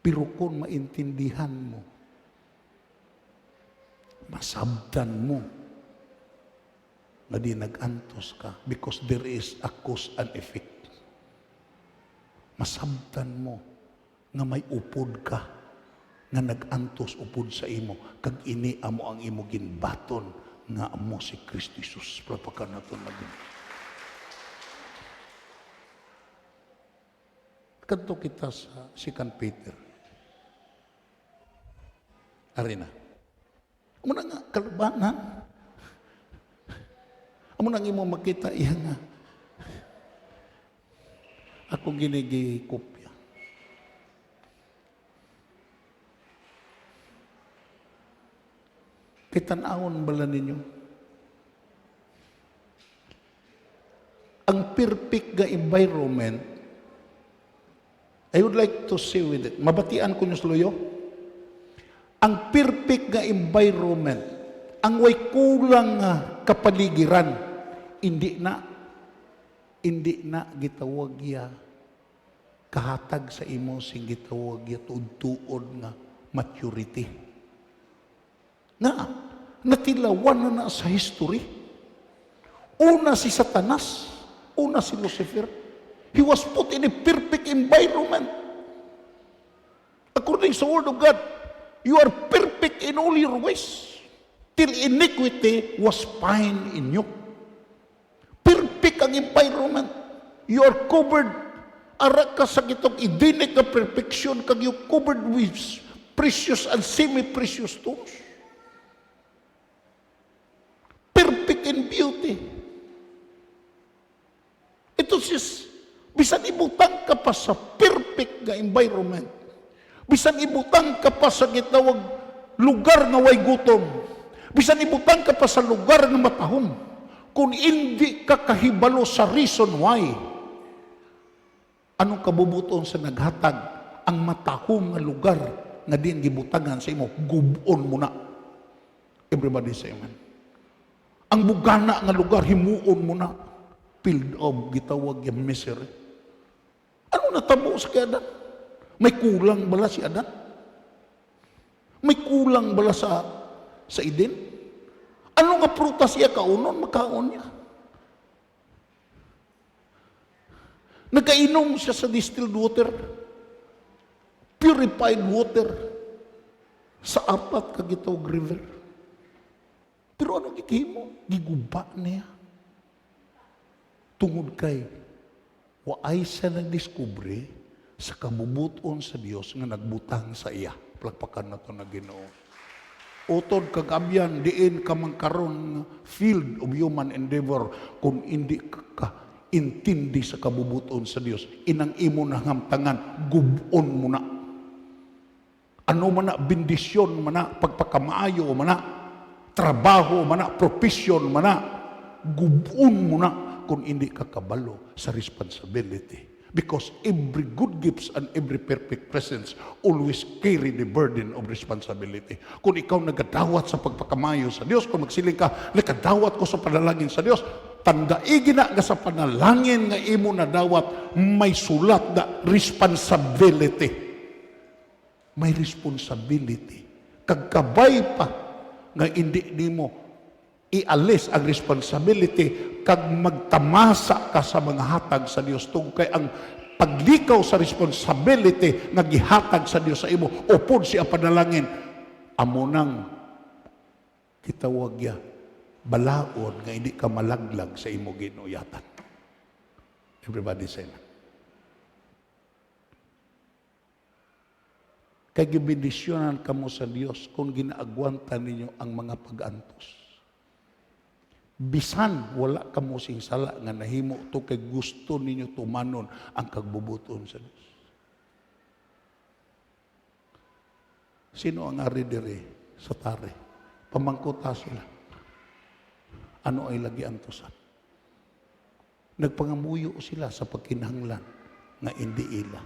Pero kung maintindihan mo, masabtan mo na di nag-antos ka because there is a cause and effect. Masabtan mo nga may upod ka nga nag-antos upod sa imo kag ini amo ang imo ginbaton nga amo si Kristo Jesus. Pagpakan naton maging. Kadto kita sa 2 Peter. Arina. Amo na nga kalubanan. Amo nang imo makita iya nga. Ako ginigikopya. Kitanawon bala ninyo. Ang perfect nga environment, I would like to say with it, mabatian ko nyo sluyo. Ang perfect nga environment, ang way kulang nga kapaligiran, hindi na gitawag ya kahatag sa imo sing gitawag ya tuod nga maturity. Nga, natilawan na sa history. Una si Satanas, una si Lucifer. He was put in a perfect environment. According to the Word of God, you are perfect in all your ways, till iniquity was found in you. Perfect ang environment. You are covered. Ara ka sa gitong idinig na perfection kag you covered with precious and semi-precious stones. Perfect in beauty. Entonces, bisan ibutang ka pa sa perfect nga environment, bisan ibutang ka pa sa gitawag lugar nga way gutom, bisan ibutang ka pa sa lugar nga matahom, kung hindi ka kahibalo sa reason why, anong kabubuton sa naghatag ang matahom nga lugar nga diin gibutangan sa imo, gubon mo na. Everybody say amen. Ang bugana nga lugar, himuon mo na, filled of gitawag yung misery. Ano natabo sa kay Adan? May kulang bala si Adan? May kulang bala sa Eden? Ano nga prutas siya kaunon? Makaon niya. Nagkainom siya sa distilled water, purified water, sa apat kagitawag river. Pero ano gikimo? Giguba niya. Tungod kay waay siya nagdiskubre sa kabubuton sa Dios nga nagbutang sa iya. Plagpakan na to na Ginoo. Utod kagabyan diin ka magkaroon field of human endeavor kung hindi ka intindi sa kabubuton sa Dios. Inang imo na hamtangan, gubon mo na. Ano man na, bendisyon man na, pagpakamaayo man na, trabaho man na, profession man na, gubon mo na kung hindi ka kabalo sa responsibility. Because every good gifts and every perfect presence always carry the burden of responsibility. Kung ikaw nagadawat sa pagpakamayo sa Diyos, kung magsiling ka, nakadawat ko sa panalangin sa Diyos, tandaigi na nga sa panalangin nga imo na dawat, may sulat na responsibility. May responsibility. Kagkabay pa nga hindi nimo ialis ang responsibility kag magtamasa ka sa mga hatag sa Dios tungkol kay ang paglikaw sa responsibility nga gihatag sa Dios sa imo upod siya panalangin amo nang kitawag ya balaod nga hindi ka malaglag sa imo ginuyatan. Everybody say na. Kay gibendisyonan kamo sa Dios kung ginaagwantan ninyo ang mga pag-antos. Bisan wala kamo sing sala nga nahimo to kay gusto ninyo tumanon ang kagbubuton sa Dios. Sino ang ari diri sa tare? Pamangkuta sila. Ano ay lagi antosan? Nagpangamuyo sila sa pagkinahanglan nga hindi ila.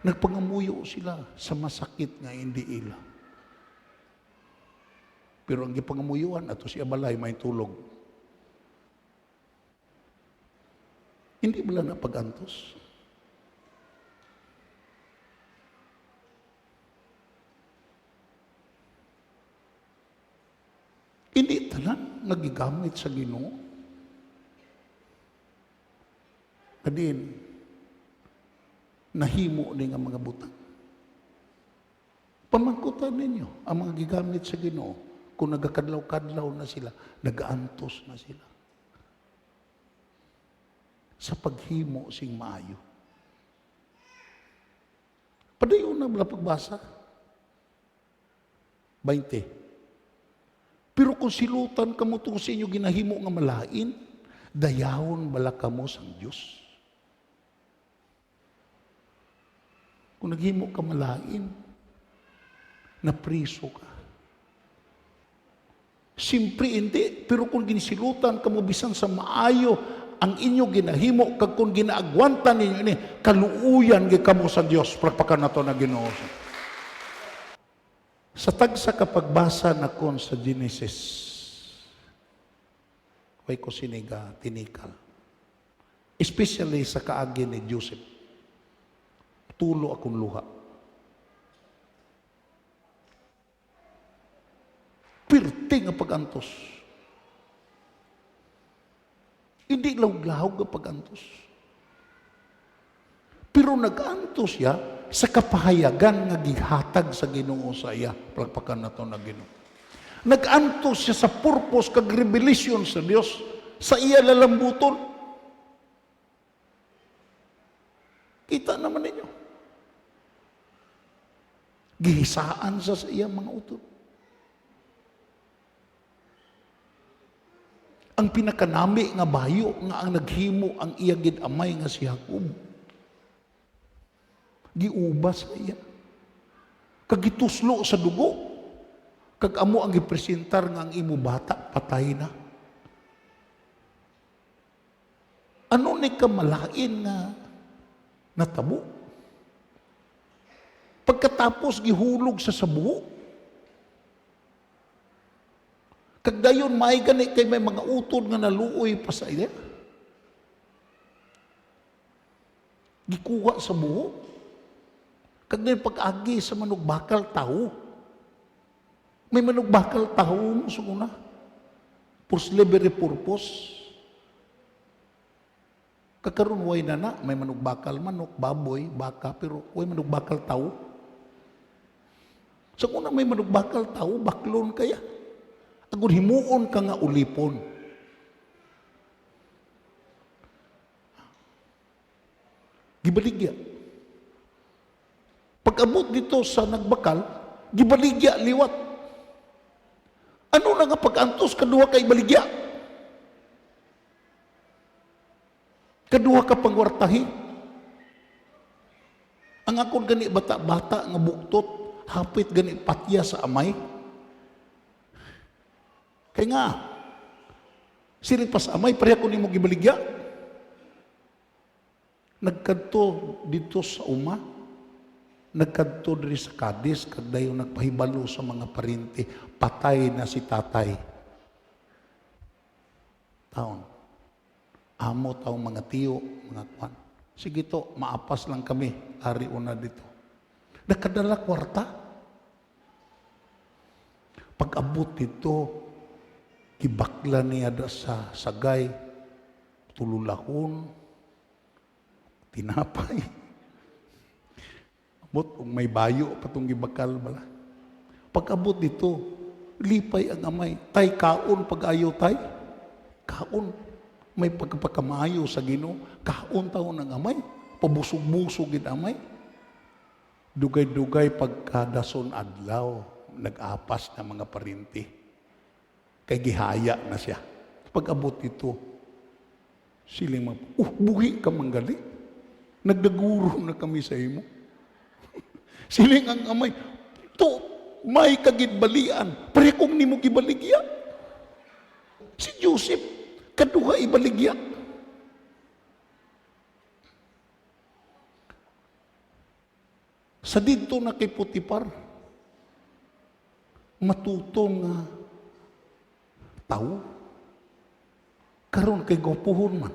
Nagpangamuyo sila sa masakit nga hindi ila. Pero ang gipangamuyuan ato si Abalay may tulog. Hindi ba lang napag-antos? Hindi tanan nagigamit sa Ginoo. Kadin nahimo ni nga mga butang. Pamangkutan ninyo ang mga gigamit sa Ginoo. Kung nagakadlaw-kadlaw na sila, nagaantos na sila. Sa paghimo sing maayo. Padayon na bala pagbasa. 20. Pero kung silutan kamo tungkol sa inyo ginahimo nga malain, dayawon bala kamo sang Dios. Kung naghimo ka malain, napriso ka. Simpre hindi, pero kung ginisilutan kamo bisan sa maayo ang inyo ginahimo kag kung ginaagwantan ninyo ini kaluuyan gi kamo sa Dios. Pagpakan nato na Ginoo. Sa tagsa kapagbasa na kon sa Genesis, way ko siniga tinikal. Especially sa kaagi ni Joseph. Tulo akong luha. Pirting ang pag-antos. Hindi lahog-lahog ang pag-antos. Pero nag-antos siya sa kapahayagan nga gihatag sa Ginoo sa iya. Palagpakan na ito na Ginoo. Nag-antos siya sa purpose kag revelation sa Dios sa iya lalambuton. Kita naman ninyo. Gihisaan sa iya mga utod. ang pinakanami nga bayo nga ang naghimo ang iya gid amay nga si Jacob. Giubas iya. Kag gituslo sa dugo. Kag amo ang gipresentar nga ang imo bata patay na. Ano ni kamalain nga natabo? Pagkatapos gihulog sa sabuho. Kag dayon may gani kay may mga utod nga naluoy pa sa iya. Gikuha sa buho. Kag dayon pag-agi sa manugbakal tao. May manugbakal tao mo sa una. For slavery purpose. Kakaroon way na may manugbakal manok, baboy, baka, pero way manugbakal tao. Sa una may manugbakal tao, baklon kaya. Agud himuon ka nga ulipon. Gibaligya. Pag-abot dito sa nagbakal, gibaligya liwat. Ano na nga pag-antos kaduha kay baligya? Kaduha ka pangwartahi. Ang akon gani bata-bata nga buktot, hapit gani patya sa amay. Kaya nga, siring pa sa amay, pareha ko ni mo gibaligya. Nagkadto dito sa uma, nagkadto diri sa Cadiz, kagdayon nagpahibalo sa mga parinti, patay na si tatay. Taon. Amo taong mga tiyo, mga kwan. Sige to, maapas lang kami, ari una dito. Nakadala kwarta. Pag-abot dito, kibakla niya da sa sagay, tululahon, tinapay. Abot, kung may bayo, patong gibakal bala. Pag-abot dito, lipay ang amay. Tay, kaon, pag-ayaw tay. Kaon. May pagkapakamayo sa Ginoo, kaon taon ng amay. Pabusog-busog gid amay. Dugay-dugay pagkadason adlaw, nag-apas na mga parinti. Kay gihaya na siya. Pag-abot ito, siling buhi ka manggali. Nagdaguro na kami sa imo. Siling ang amay, to, may kagidbalian. Pare kong ni mo gibaligya. Si Joseph, kaduha ibaligya. Sa dito na kay Putipar, matutong tao, karon kay gopuhon man.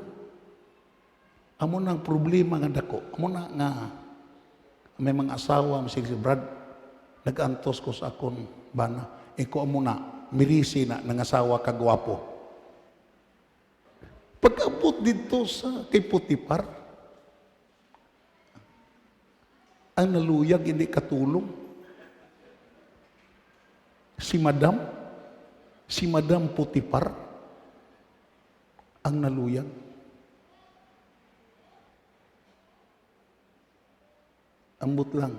Amo nang problema nga dako. Amo na nga may mga asawa, si Brad, nag-antos ko sa akon bana. Iko amo na, mirisi na, nangasawa kagwapo. Pag-abot dito sa kay Putipar, ang naluyag hindi katulong. Si Madam Putipar, ang naluyag. Ambot lang.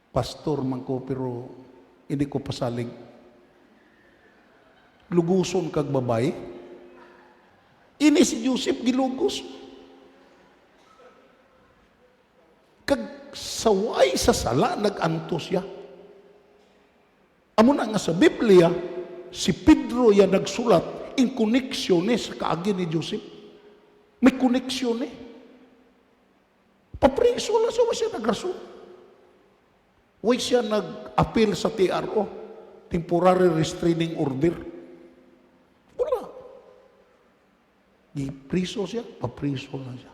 Pastor man ko pero hindi ko pasalig. Luguson kag babay. Ini si Joseph gilugos. Kag saway sa sala nag-antos siya. Amo na nga sa Biblia, si Pedro ya nagsulat in koneksyon sa kaagi ni Joseph. May koneksyon Papriso na siya nagrason. Way siya nag-appeal sa TRO, Temporary Restraining Order. Ipriso siya, papriso na siya.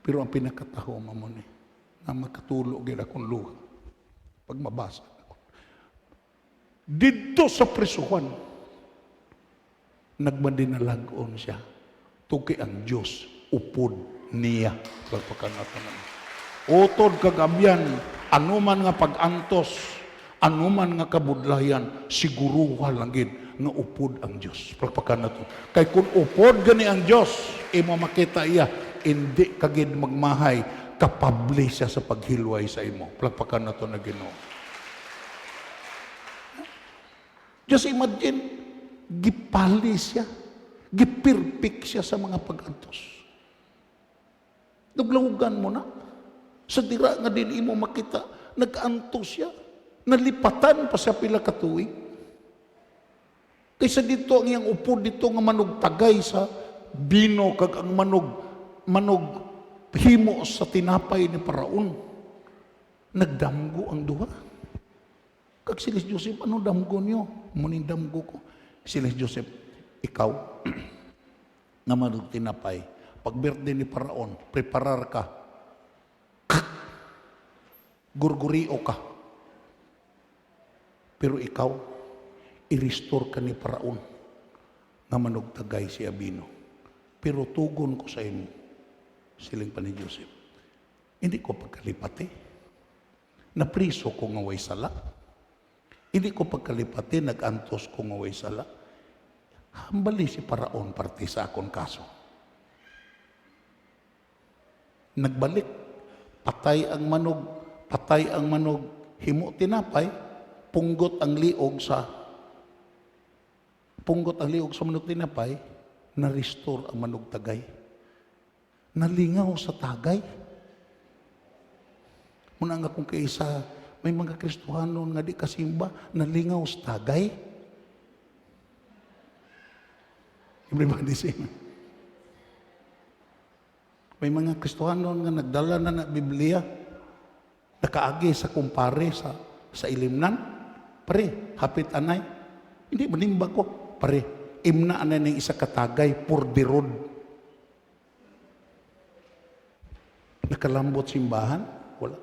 Pero ang pinakataho mamon na makatulog gid akong luha. Pag mabasa ako. Dito sa prisuhan, nagmadinalagon siya. Tuki ang Diyos, upod niya. Pagpakan natin naman. Utod kagabyan, anuman nga pag-antos, anuman nga kabudlayan, siguruha lang gid nga upod ang Diyos. Pagpakan na to. Kay kung upod gani ang Diyos, imo makita iya, hindi kagid magmahay, kapable siya sa paghilway sa imo. Pagpakan na to na Ginoo. Just imagine, gipali siya, gipirpik siya sa mga pag-antos. Naglahugan mo na. Sa dira nga din imo makita, nag-antos siya. Nalipatan pa sa pila ka tuig. Kaysa dito ang iyang upo dito nga manugtagay sa bino kag ang manog himo sa tinapay ni Paraon. Nagdamgo ang duha. Kag silis Joseph, ano damgo niyo? Muning damgo ko. Silis Joseph, ikaw nga manog tinapay. Pag birthday ni Paraon, preparar ka. Gurgurio ka. Pero ikaw, i-restore ka ni Paraon nga manugtagay si Abino. Pero tugon ko sa imo, siling pa ni Joseph, hindi ko pagkalipati. Napriso ko nga way sala. Hindi ko pagkalipati, nag-antos ko nga way sala. Hambali si Paraon parte sa akong kaso. Nagbalik, patay ang manog, himo tinapay, punggot ang liog sa manog tinapay, na-restore ang manog tagay. Nalingaw sa tagay. Muna nga kung kaisa, may mga Kristohanon nga di kasimba, nalingaw sa tagay. Everybody say, may mga Kristohanon nga nagdala na Biblia, nakaagi sa kumpare sa ilimnan. Pare, hapit anay. Hindi, manimba ko. Pare, imna anay ng isa katagay, for the road. Nakalambot simbahan? Wala.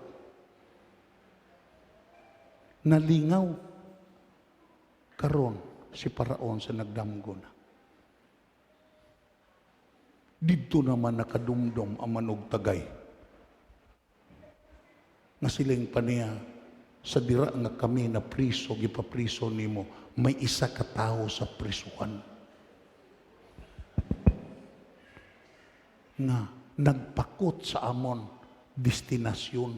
Nalingaw. Karon, si Paraon sa nagdamgo na. Dito naman nakadumdum ang manog tagay. Nga siling pa niya, sa dira nga kami na priso, gipapriso nimo, may isa ka tao sa prisuhan. Nga nagpakot sa amon destinasyon.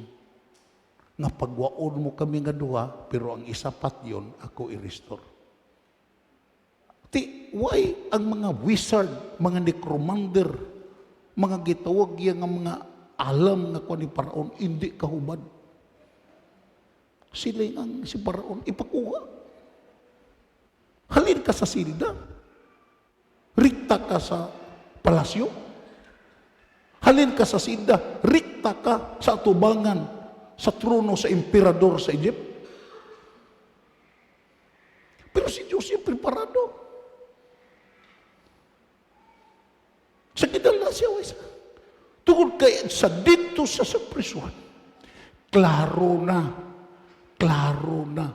Nga pagwaon mo kami nga duha, pero ang isa pat yun, ako i-restore. Why ang mga wizard, mga necromander, mga gitawag yan nga mga alam nga ko ni Paraon, hindi kahubad. Sila ang si Paraon, ipakuha. Halin ka sa silda. Rikta ka sa palasyo. Halin ka sa silda. Rikta ka sa atubangan, sa trono sa emperador sa Egypt. Pero si Joseph preparado. Sa kidala siya, tungkol kaya sa dito sa prisuhan, klaro na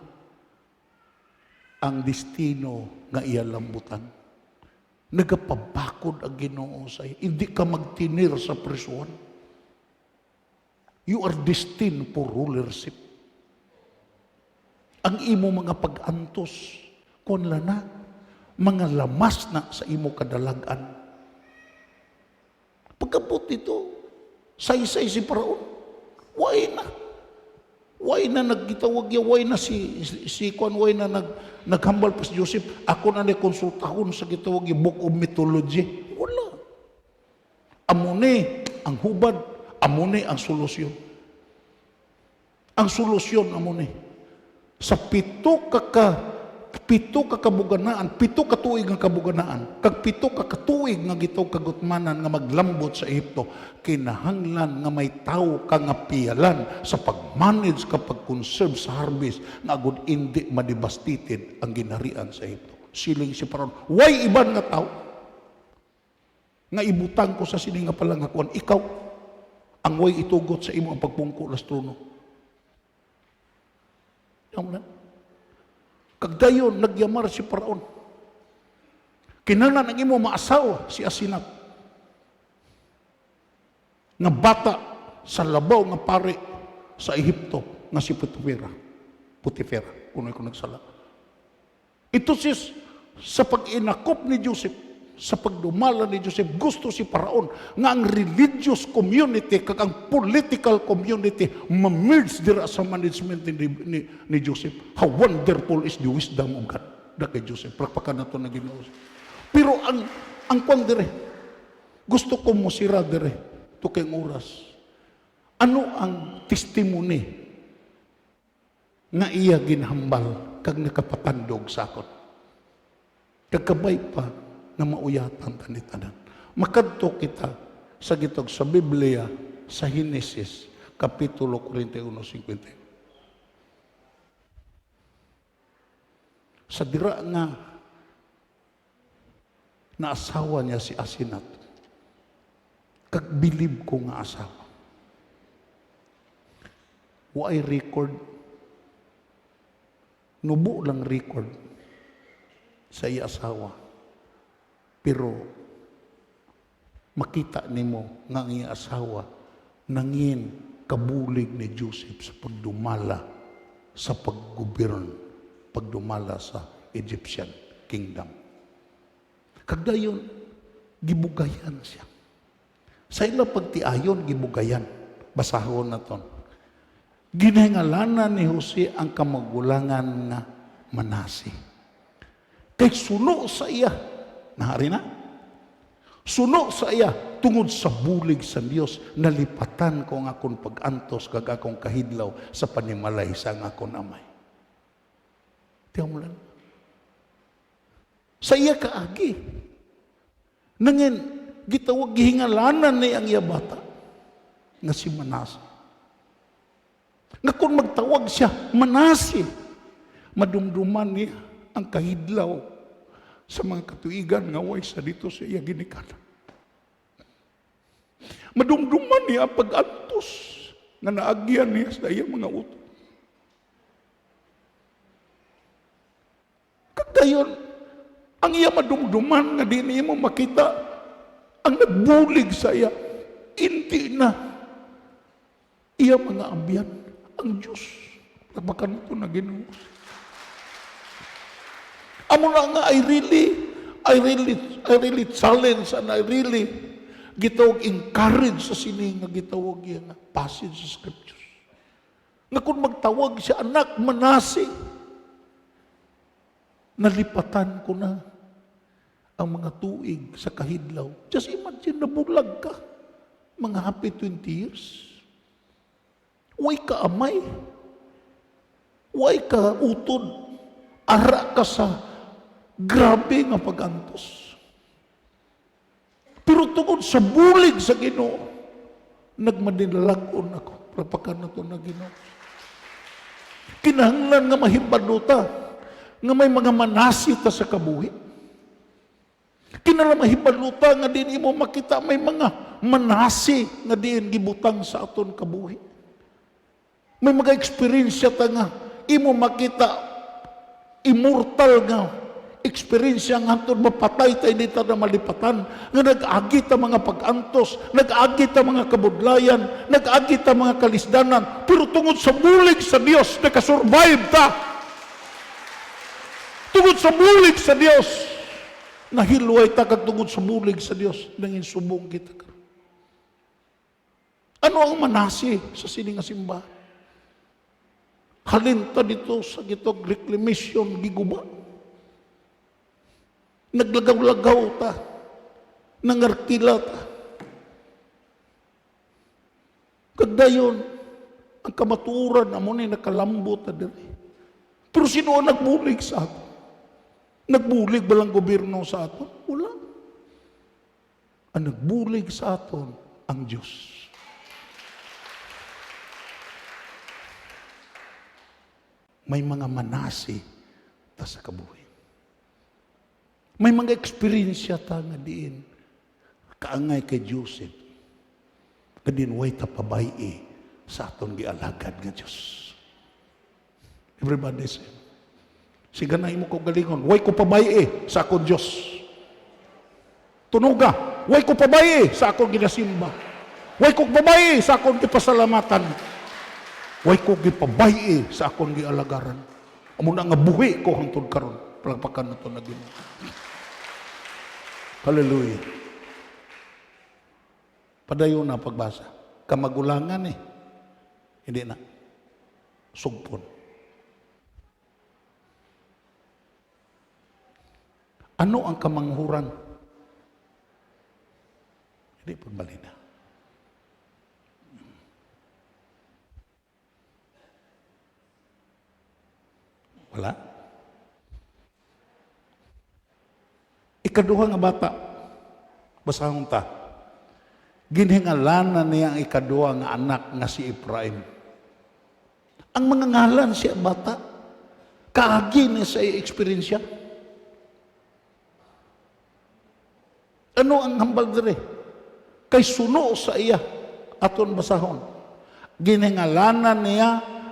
ang destino nga iyalambutan. Nagapabakod ang Ginoo sa'yo. Hindi ka magtinir sa prisuhan. You are destined for rulership. Ang imo mga pag-antos, kunla na, mga lamas na sa imo kadalagan. Pagkabot dito, say-say si Paraon, why na nagitawag ya, why na si Kwan, why na naghambal pa si Joseph, ako na konsultahon sa gitawag ya book of mythology. Wala. Amune ang hubad, amune ang solusyon. Ang solusyon amune. Sa pito ka kabuganaan, pito ka tuig nga kabuganaan, kag pito ka katuig nga gitaw kagutmanan nga maglambot sa Ehipto, kinahanglan nga may tao ka nga piyalan sa pag-manage ka pag-conserve sa harvest nga agud hindi madibastited ang ginharian sa Ehipto. Siling si Paraon, why iban nga tao? Nga ibutang ko sa sini nga palangakuan, ikaw ang way itugot sa imo ang pagpungko sa trono. Kagdayon, nagyamar si Paraon. Kinahanglan ang imo maasawa si Asinat. Nga bata sa labaw nga pare sa Ehipto nga si Putifera, kunoy ko nagsala. Ito sa pag-inakop ni Joseph, sa pagdumala ni Joseph, gusto si Paraon nga ang religious community kag ang political community ma-merge dira sa management ni Joseph. How wonderful is the wisdom of God. da kay Joseph. Palakpakan nato na Ginoo. Pero ang kwan dire, gusto ko mo sira dire, to kay oras. Ano ang testimony nga iya ginhambal kag nakapatandog sa akon? Kagkabay pa na mauyatan tanitanan. Makadto kita sa gitog sa Biblia sa Henesis Kapitulo 41:50. Sa dira nga naasawa niya si Asenat, kag bilib ko nga asawa. Waay record, nubo lang record sa iya asawa. Pero makita nimo nga ang iya asawa nangin kabulig ni Joseph sa pagdumala sa pagdumala sa Egyptian kingdom. Kagdayon, gibugayan siya. Sa ila pagtiayon, gibugayan. Basahon na ton. Ginahingalanan ni Jose ang kamagulangan nga Manase. Kay suno sa iya, nahari na? Suno sa iya, tungod sa bulig sa Dios, nalipatan ko ang akong pag-antos kag akong kahidlaw sa panimalay sa akong amay. Tiyaw mo lang. Sa iya kaagi. Nangin, gitawag gihingalanan ni ang iya bata nga si Manase. Nga kung magtawag siya, Manase, madumduman niya ang kahidlaw sa mga katuigan nga way sa dito sa iya ginikana. Madumduman niya ang pag-antos nga naagyan niya sa iya mga utod. Kagdayon, ang iya madumduman nga di niya mo makita ang nagbulig sa iya. Hindi na iya mga ambiyan ang Diyos. Tabakan ito na Ginoo. Amo na nga, I really challenge and I really gitawag encourage sa sini nga gitawag yan passage sa scriptures. Nga kung magtawag siya, anak, Manase, nalipatan ko na ang mga tuig sa kahidlaw. Just imagine, nabulag ka. Mga happy 20 years. Way ka amay. Way ka utod. Ara ka sa grabe nga pag-antos. Pero tungod sa bulig sa Ginoo, nagmadinalagon ako. Prapakan na ito na Ginoo. Kinahanglan nga mahibaduta nga may mga manasita sa kabuhi. Kinahanglan mahibaduta nga din imo makita may mga manasi nga din gibutang sa aton kabuhi. May mga eksperyensya ta nga imo makita immortal nga eksperyensya nga hantod mapatay tayo dito na malipatan nga nag-agi ta mga pag-antos, nag-agi ta mga kabudlayan, nag-agi ta mga kalisdanan, pero tungod sa bulig sa Dios nakasurvive ta. Tungod sa bulig sa Dios nahilway ta kag tungod sa bulig sa Dios nangin subong kita. Ano ang Manase sa sining nga simbahan? Halinta dito sa gitog reclamation giguba. Naglagaw-lagaw ta. Nangarkila ta. Kagdayon, ang kamaturan na mo na nakalambot ta diri. Pero sino ang nagbulig sa ato? Nagbulig ba lang gobyerno sa ato? Wala. Ang nagbulig sa aton, ang Diyos. May mga Manase ta sa kabuhi. May mga eksperyensya ta nga diin kaangay kay Joseph. Kadin way ta pabayi sa aton gialagad nga Dios. Everybody say, siga na imo ko galingon, way ko pabayi sa akong Dios. Tunuga, way ko pabayi sa akong ginasimba. Way ko pabayi sa akong gipasalamatan. Way ko gipabayi sa akong gialagaran. Amo na nga buhi ko hangtod karon. Palagpakan nato na Ginoo. Hallelujah. Padayon na pagbasa. Kamagulangan Hindi na. Sugpon. Ano ang kamanghuran? Hindi pagbalina. Wala. Ikaduha nga bata, basahon ta, ginhingalanan niya ang ikaduha nga anak nga si Ephraim. Ang mga ngalan siya bata, kaagi niya sa experience. Ano ang hambal dire? Kay suno sa iya, aton basahon. Ginhingalanan niya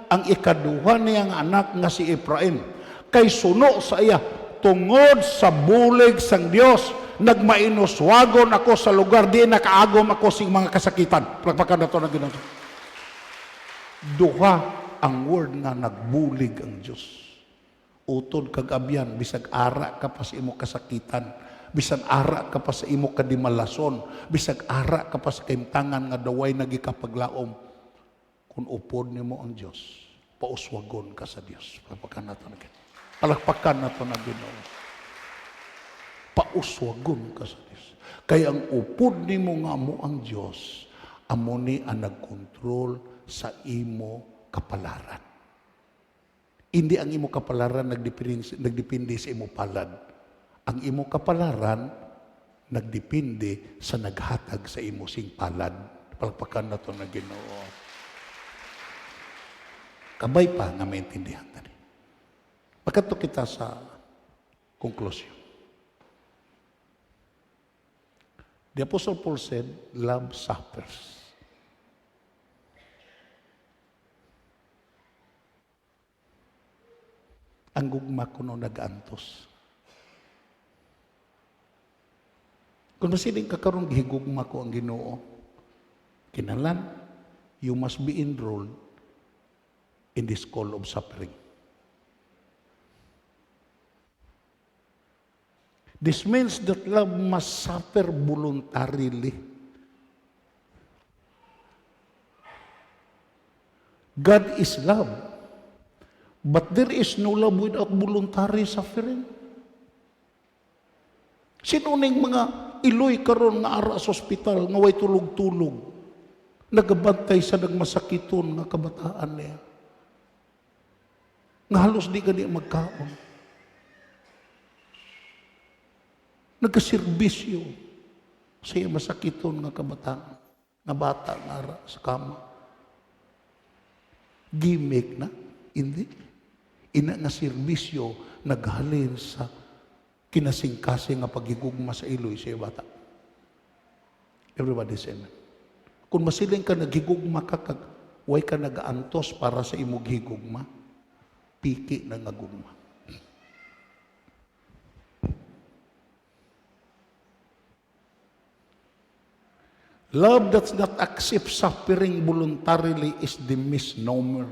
ang ikaduha niyang anak nga si Ephraim. Kay suno sa iya, tungod sa bulig sang Dios, nagmainoswagon ako sa lugar, di nakaagom ako sing mga kasakitan. Pagpakan na ito na Ginoo. Duha ang word nga nagbulig ang Diyos. Utod kag abyan, bisag ara ka pa sa imo kasakitan, bisag ara ka pa sa imo kadimalason, bisag ara ka pa sa kaimtangan nga daway nagikapaglaom, kung upod nimo ang Diyos, pauswagon ka sa Diyos. Pagpakan na ito na Ginoo. Palakpakan na ito na Ginoo. Pauswagon ka sa Diyos. Kaya ang upod ni mo nga mo ang Diyos, amo ni ang nagkontrol sa imo kapalaran. Hindi ang imo kapalaran nagdepende sa imo palad. Ang imo kapalaran nagdepende sa naghatag sa imo sing palad. Palakpakan na ito na Ginoo. Kabay pa nga maintindihan tani. Pagkato kita sa conclusion. The Apostle Paul said, love suffers. Ang gugma ko no nag-antos. Kung masiling kakarong gihigugma ko ang Ginoo, kinalan, you must be enrolled in this call of suffering. This means that love must suffer voluntarily. God is love. But there is no love without voluntary suffering. Sino ning mga iloy karon nga ara sa ospital nga way tulog-tulog, nagabantay sa nagmasakiton nga kabataan niya, nga halos di gani magkaon, nagkaserbisyo sa iya masakiton nga kabataan, nga bata nga ara sa kama. Gimik na? Hindi. Ina nga serbisyo naghalin sa kinasingkasing nga pagigugma sa iloy sa iya bata. Everybody say amen. Kung masiling ka naghigugma ka, way ka nag-antos para sa imong higugma, piki na nagugma. Love that not accept suffering voluntarily is the misnomer.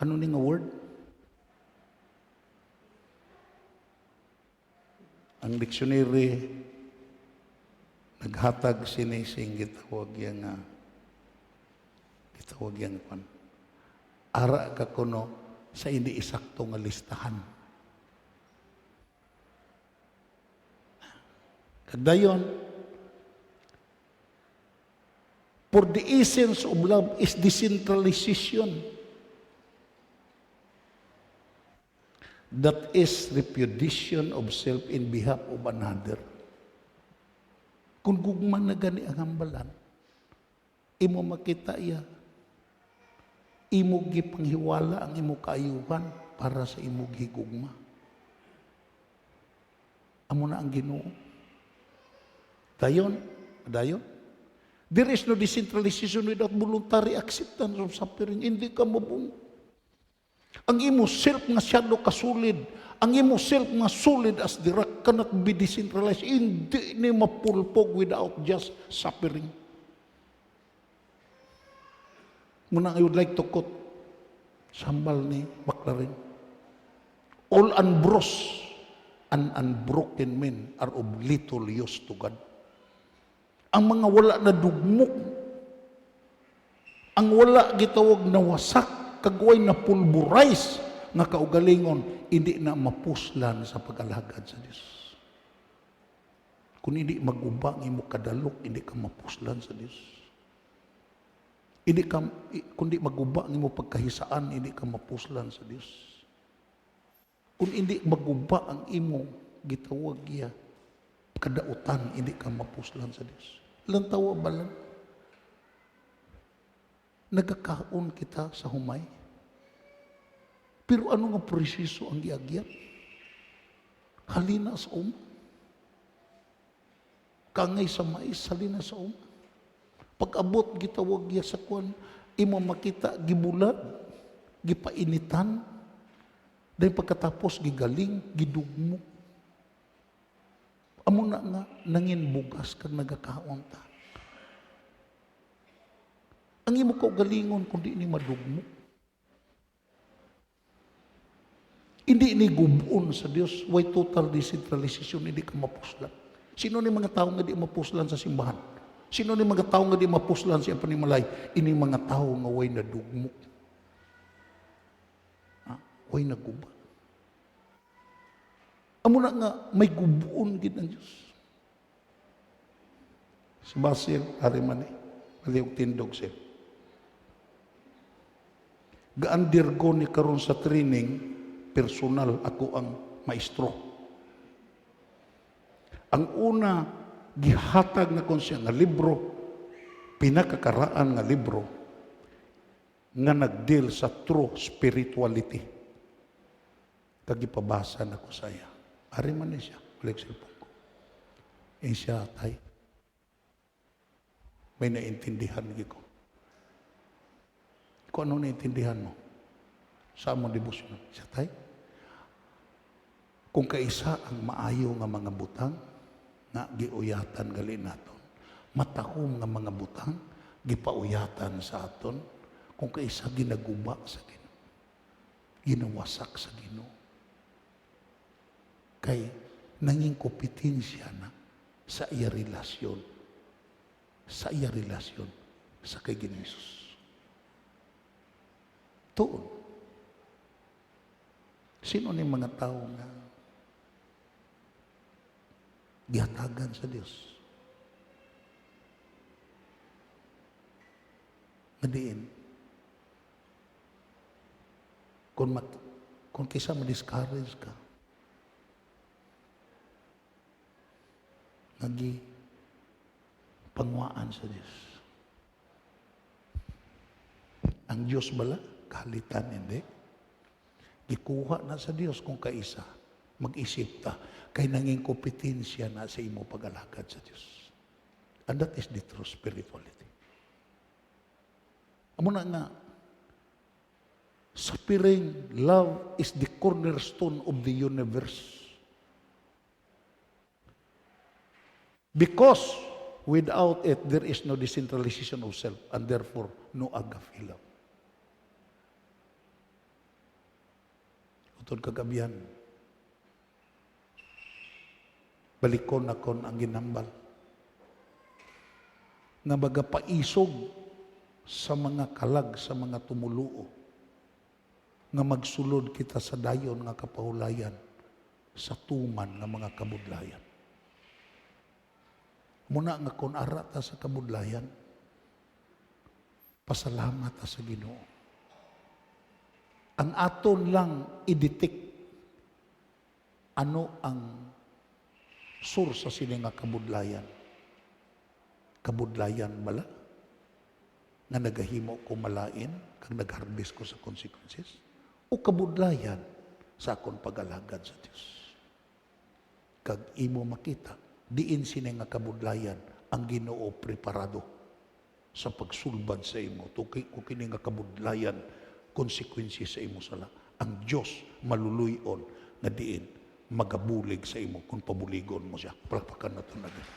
Ano ni nga word? Ang dictionary naghatag sinising gitawag yang pan. Ara ka kuno sa hindi isakto nga listahan. Kadayon, for the essence of love is decentralization. That is repudiation of self in behalf of another. Kung gugman na gani ang hambalan, imo makita iya, imo gipanghiwala ang imo kaayuhan para sa imo gigugma. Amo na ang Ginoo. Dayon. There is no decentralization without voluntary acceptance of suffering. Hindi ka mabung. Ang imo self nga syado kasulid, ang imo self nga solid as the rock cannot be decentralized. Hindi ni mapulpog without just suffering. Muna, I would like to quote sambal ni Maclaren. All unbruised and unbroken men are of little use to God. Ang mga wala na dugmok, ang wala gitawag na wasak, kagway na pulverize, nga kaugalingon, hindi na mapuslan sa pag-alagad sa Dios. Kung hindi maguba ang imo kadalok, hindi ka mapuslan sa Dios. Kung hindi maguba ang imo pagkahisaan, hindi ka mapuslan sa Dios. Kung hindi maguba ang imo gitawag iya kadautan, hindi ka mapuslan sa Dios. Lantawa ba lang? Nagkakaon kita sa humay. Pero ano nga presiso ang giagyat? Halina sa kangay sa mais, halina sa Pag-abot gitawag ya sa kwan, imo makita gibulag, gipainitan, dahil pagkatapos gigaling, gidugmo. Amo na nga nangin bugas kag nagakaon ta. Ang imo kaugalingon kundi ni madugmo. Hindi ni gubon sa Dios, why total decentralization, hindi ka mapuslan. Sino ni mga tao nga di mapuslan sa simbahan? Sino ni mga tao nga di mapuslan sa panimalay? Ini mga tao nga way nadugmo. Way naguba. Amo na nga may gubuon gid ang Dios. Si Basil Arimani, maliog tindog siya. Ga-undergo ni karon sa training personal ako ang maestro. Ang una gihatag na kon siya nga libro, pinakakaraan nga libro nga nagdeal sa true spirituality. Kagipabasa na ko saya. Ari man siya, balik cellphone ko. Siya, tay. May naintindihan ko. Kung ano naintindihan mo? Sa among debosyon. Siya, tay. Kung kaisa ang maayo nga mga butang, nga giuyatan gali naton. Matahom nga mga butang, gipauyatan sa aton. Kung kaisa ginaguba sa Ginoo. Ginawasak sa Ginoo. Kay nanging kompetensya na sa iya relasyon. Sa iya relasyon sa kay Ginoong Hesus. Tuon. Sino ni mga tao nga gihatagan sa Dios? Madiin. Kung kisa ma-discourage ka, nagi pangwaan sa Diyos. Ang Diyos bala, kahalitan, hindi. Gikuha na sa Diyos kung kaisa. Mag-isip ta. Kay nanging kompetensya na sa imo pag-alagad sa Diyos. And that is the true spirituality. Amo na nga, sa piring, love is the cornerstone of the universe. Because without it, there is no decentralization of self and therefore no agape love. Utod kagabihan, balikon akon ang ginambal. Nga baga paisog sa mga kalag, sa mga tumuluo. Nga magsulod kita sa dayon nga kapahulayan, sa tuman nga mga kabudlayan. Muna nga kung arata sa kabudlayan, pasalamat ta sa Ginoo. Ang aton lang i-detect ano ang source sa sini nga kabudlayan. Kabudlayan bala nga nagahimo ko malain kag nag-harvest ko sa consequences o kabudlayan sa akon pag-alagad sa Dios. Kag imo makita diin sini nga kabudlayan ang Ginoo preparado sa pagsulbad sa imo. Kung kini nga kabudlayan, konsekwensya sa imo sala. Ang Diyos maluluyon nga diin magabulig sa imo kung pabuligon mo siya. Palakpakan na ito na din.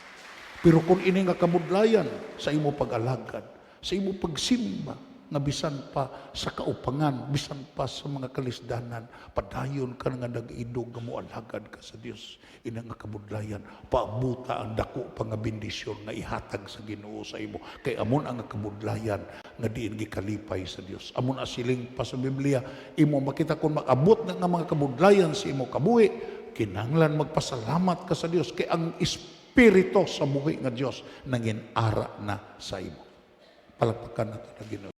Pero kung ini nga kabudlayan sa imo pag-alagad, sa imo pagsimba, nga bisan pa sa kaupangan, bisan pa sa mga kalisdanan, padayon ka nga nag-idog nga moalagad ka sa Dios. Ina nga kabudlayan, paabuta ang dako pa nga bendisyon nga ihatag sa Ginoo sa imo. Kay amon ang kabudlayan nga diin gikalipay sa Dios. Amon asiling pa sa Biblia, imo makita kung makabot na nga mga kabudlayan sa imo kabuhi, kinahanglan magpasalamat ka sa Dios kay ang Espiritu sa buhi nga Dios nangin ara na sa imo. Palakpakan nato na Ginoo.